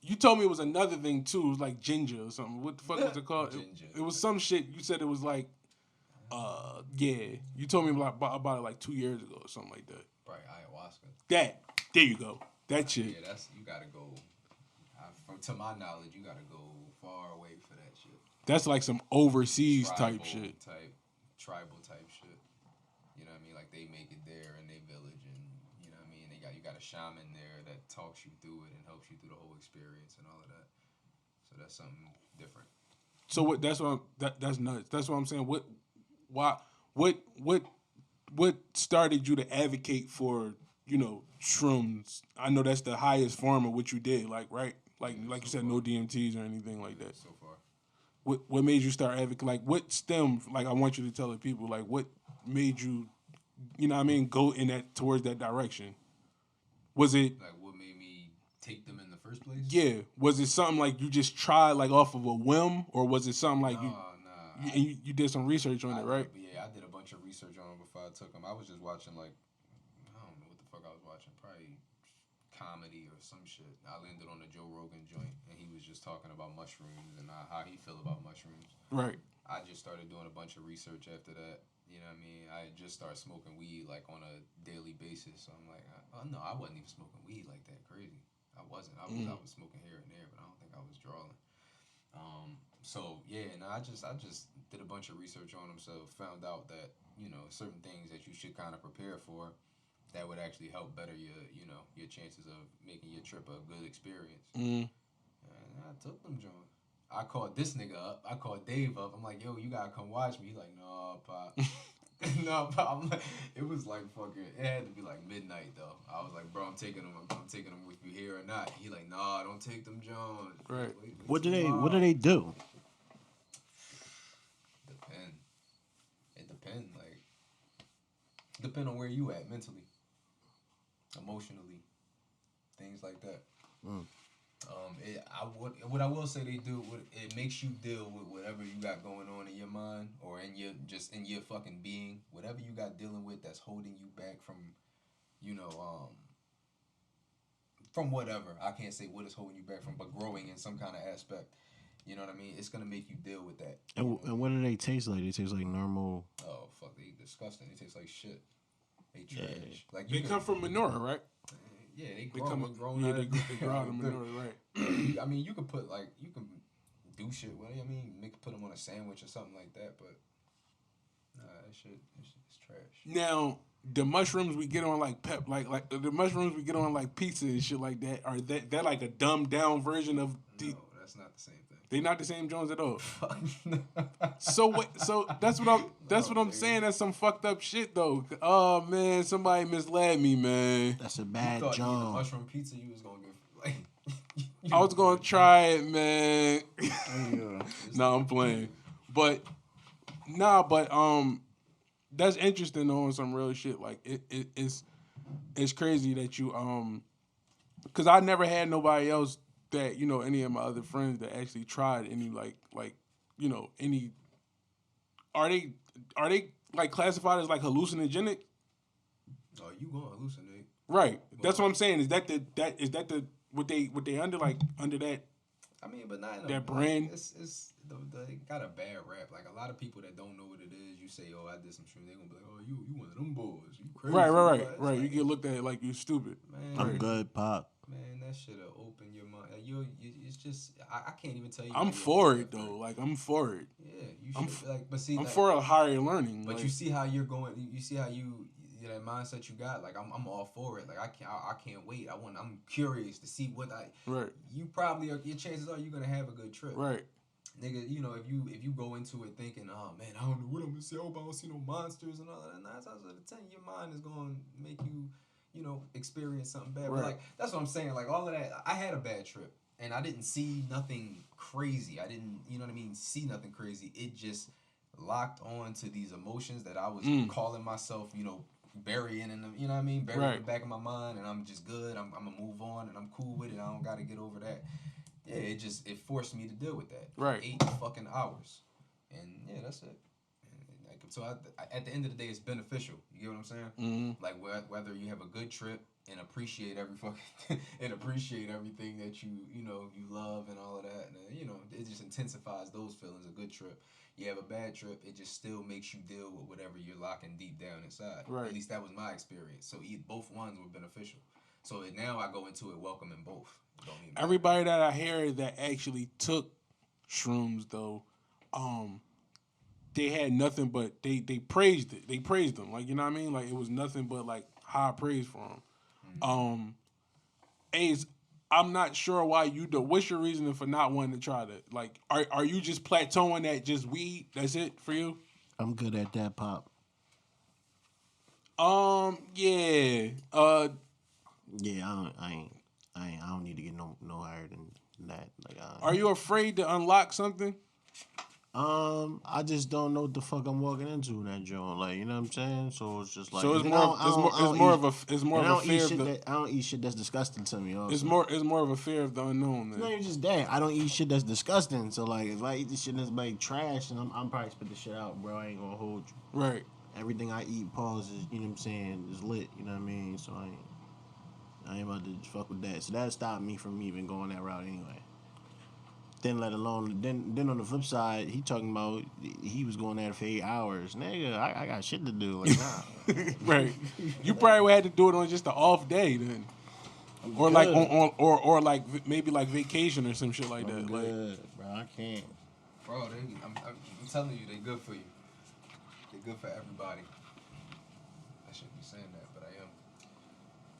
You told me it was another thing too. It was like ginger or something. What the fuck was it called? Ginger. It was some shit. You said it was like, yeah. You told me about it like 2 years ago or something like that. Right, ayahuasca. There you go. That shit. Yeah, you gotta go. To my knowledge, you gotta go far away for that shit. That's like some overseas type shit. Tribal type shit. You know what I mean? Like they make it there in their village, and you know what I mean. You got a shaman there that talks you through it and helps you through the whole experience and all of that. So that's something different. So what? That's nuts. That's what I'm saying. What started you to advocate for shrooms? I know that's the highest form of what you did. Like right. Like you said, no DMTs or anything like that. So far. What made you start advocating? Like, what stemmed? Like, I want you to tell the people. Like, what made you, go in towards that direction? Was it like what made me take them in the first place? Yeah. Was it something like you just tried like off of a whim, or was it something like you did some research on it, right? I did a bunch of research on them before I took them. I was just watching like I don't know what the fuck I was watching. Probably comedy or some shit. I landed on a Joe Rogan joint, and he was just talking about mushrooms and how he feel about mushrooms. Right. I just started doing a bunch of research after that. You know what I mean? I just started smoking weed like on a daily basis. So I'm like, oh no, I wasn't even smoking weed like that. Crazy. I wasn't. I was smoking here and there, but I don't think I was drawing. So yeah, and I just did a bunch of research on them. So found out that certain things that you should kind of prepare for. That would actually help better your chances of making your trip a good experience. And I took them, John. I called this nigga up. I called Dave up. I'm like, yo, you gotta come watch me. He like, no, pop. No, pop. I'm like, it was like fucking. It had to be like midnight though. I was like, bro, I'm taking them with you here or not. He like, nah, don't take them, John. Right. What do they do? depend. Like, depend on where you at mentally, emotionally, things like that. What I will say they do, it makes you deal with whatever you got going on in your mind or in your fucking being, whatever you got dealing with that's holding you back from, from whatever. I can't say what is holding you back from, but growing in some kind of aspect. You know what I mean? It's gonna make you deal with that. And what do they taste like? They taste like normal. Oh fuck, they disgusting. They taste like shit. They trash. Yeah. Like They come from manure, right? Yeah, they They grow. come. Yeah, they grow out of manure, right? I mean, you can do shit with it. I mean, put them on a sandwich or something like that. But nah, that shit is trash. Now, the mushrooms we get on like like the mushrooms we get on like pizza and shit like that, are that like a dumbed down version of No, that's not the same thing. They not the same Jones at all. So what? So that's what I'm saying. That's some fucked up shit though. Oh man, somebody misled me, man. That's a bad You thought eating a John. mushroom pizza, you was gonna get like. I was gonna try it, man. Yeah. No, I'm playing. But that's interesting though on some real shit. Like it's crazy that you because I never had nobody else that, any of my other friends that actually tried any like any are they like classified as like hallucinogenic? Oh, you gonna hallucinate? Right. That's what I'm saying. Is that the what they under that? I mean, but not in that brand. They got a bad rap. Like a lot of people that don't know what it is, you say, "Oh, I did some shit," they gonna be like, "Oh, you one of them boys, you crazy." Right. Like, You get looked at like you stupid. Man, I'm good, Pop. Man, that shit'll open your mind. It's just I can't even tell you. I'm for it though. Like I'm for it. Yeah, you should. But see, I'm like, for a higher learning. But like, you see how you're going. You see how that mindset you got. Like I'm all for it. Like I can't wait. I'm curious to see what Right. You probably are. Your chances are you're gonna have a good trip. Right. Nigga, if you go into it thinking, oh man, I don't know what I'm gonna say. I hope I don't see no monsters and all that. 9 times out of 10, your mind is gonna make you, experience something bad. Right. But like that's what I'm saying. Like all of that, I had a bad trip and I didn't see nothing crazy. I didn't, see nothing crazy. It just locked on to these emotions that I was calling myself, burying in them. You know what I mean? Burying in the back of my mind, and I'm just good. I'm gonna move on, and I'm cool with it. I don't gotta get over that. Yeah, it forced me to deal with that. Right. 8 fucking hours. And yeah, that's it. And so at the end of the day, it's beneficial. You get what I'm saying? Mm-hmm. Like whether you have a good trip and appreciate appreciate everything that you love and all of that. And it just intensifies those feelings. A good trip. You have a bad trip, it just still makes you deal with whatever you're locking deep down inside. Right. At least that was my experience. So both ones were beneficial. So now I go into it welcoming both. Everybody that I hear that actually took shrooms though, they had nothing but they praised it. They praised them. Like, you know what I mean? Like it was nothing but like high praise for them. Mm-hmm. Ace, I'm not sure why you do. What's your reasoning for not wanting to try that? Like, are you just plateauing at just weed? That's it for you? I'm good at that, Pop. Yeah. Yeah, I don't need to get no higher than that. Like, are you afraid to unlock something? I just don't know what the fuck I'm walking into in that joint. Like, you know what I'm saying? So it's just like, so it's more of a fear of the. I don't eat shit that's disgusting to me. Also. It's more of a fear of the unknown. It's not even just that. I don't eat shit that's disgusting. So like, if I eat this shit that's like trash, then I'm probably spit the shit out, bro. I ain't gonna hold you. Right. Everything I eat, pause, is, you know what I'm saying, is lit. You know what I mean? So I ain't about to fuck with that. So that stopped me from even going that route anyway. Then let alone then on the flip side, he talking about he was going at it for 8 hours. Nigga, I got shit to do. Like, nah. Right. You probably would have to do it on just an off day then. Or like or like maybe like vacation or some shit like that. Good, like, bro. I can't. Bro, I'm telling you, they good for you. They good for everybody. I shouldn't be saying that, but I am.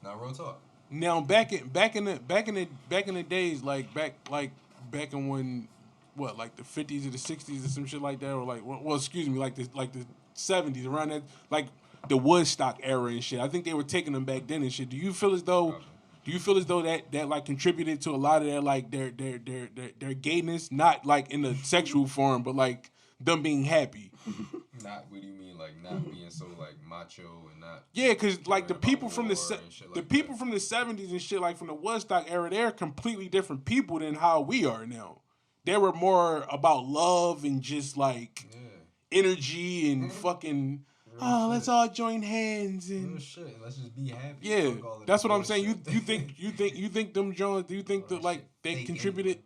Now, real talk. Now back in the days, back in when, what, like the 50s or the 60s or some shit like that, or like, well, excuse me, like the 70s, around that, like the Woodstock era and shit. I think they were taking them back then and shit. Do you feel as though that like contributed to a lot of their like their gayness, not like in the sexual form, but like them being happy? Not, what do you mean, like not being so like macho and not? Yeah, because like the about people from the war and shit the like people that. from the 70s and shit, like from the Woodstock era, they're completely different people than how we are now. They were more about love and just like Yeah. energy and fucking. Oh, shit. let's all join hands Real and shit. Let's just be happy. yeah, Fuck all of that's the what I'm saying. bullshit. You think them Jones? Do you think All that that like shit they fake contributed? anyway.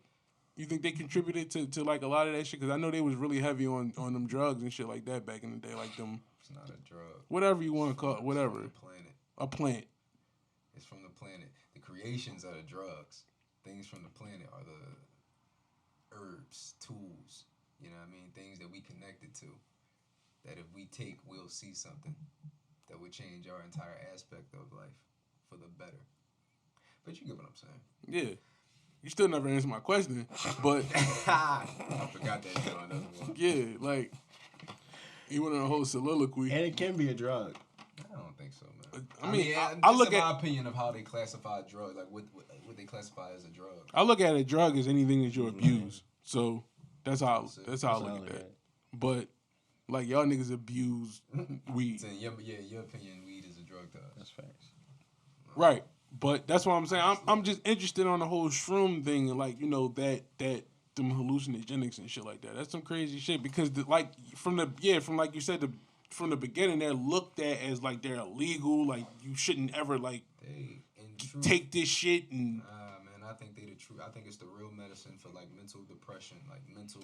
You think they contributed to like a lot of that shit? Because I know they was really heavy on them drugs and shit like that back in the day, like them It's not a drug. whatever you want to call it, It's whatever from the planet. a plant. It's from the planet. The creations are the drugs. Things from the planet are the herbs, tools. You know what I mean? Things that we connected to. That if we take, we'll see something that would change our entire aspect of life for the better. But you get what I'm saying. Yeah. You still never answered my question, but I forgot that shit on another one. yeah, like you went on a whole soliloquy. And it can be a drug. I don't think so, man. I mean, I just look in at my opinion of how they classify drugs, like what they classify as a drug. I look at a drug as anything that you abuse. So that's how I look at that. But like y'all niggas abuse weed, So in your opinion, weed is a drug to us. That's facts. right? But that's what I'm saying. I'm just interested on the whole shroom thing and like that them hallucinogenics and shit like that. That's some crazy shit because from like you said from the beginning they're looked at as like they're illegal. Like you shouldn't ever like They in truth, take this shit and man, I think they the truth. I think it's the real medicine for like mental depression, like mental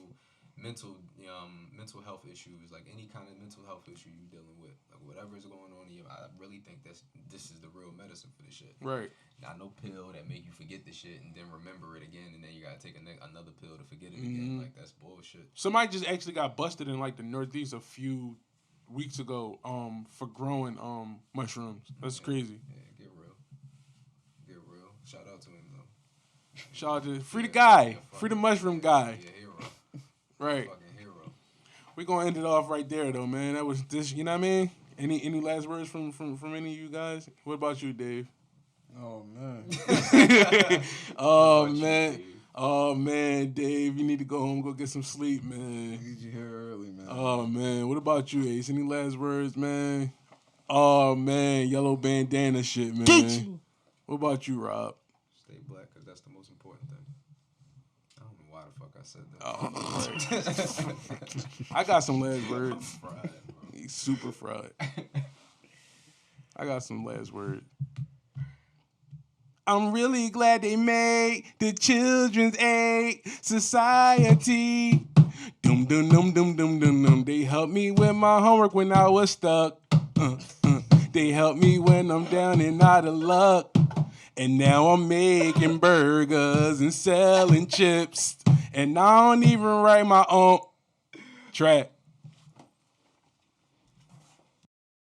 health issues, like any kind of mental health issue you're dealing with, like whatever's going on in you. I really think this is the real medicine for this shit. right. Not no pill that make you forget the shit and then remember it again, and then you gotta take another pill to forget it again. Like that's bullshit. Somebody just actually got busted in like the Northeast a few weeks ago for growing mushrooms. That's crazy. Yeah, get real. Shout out to him though. Shout out to free the guy, free the mushroom guy. Yeah, hero. Right. Fucking hero. We're gonna end it off right there though, man. That was this, you know what I mean? Any last words from any of you guys? What about you, Dave? Oh man. Oh What about you, man. Dave? Oh man, Dave, you need to go home, go get some sleep, man. Need you here early, man. Oh man, what about you, Ace? Any last words, man? Oh man, yellow bandana shit, man. Geechi. What about you, Rob? Stay black, cause that's the most important thing. I don't know why the fuck I said that. Oh, I got some last words. Fried, bro. He's super fried. I got some last words. I'm really glad they made the Children's Aid Society. Dum dum dum dum dum dum dum. They helped me with my homework when I was stuck. They helped me when I'm down and out of luck. And now I'm making burgers and selling chips. And I don't even write my own track.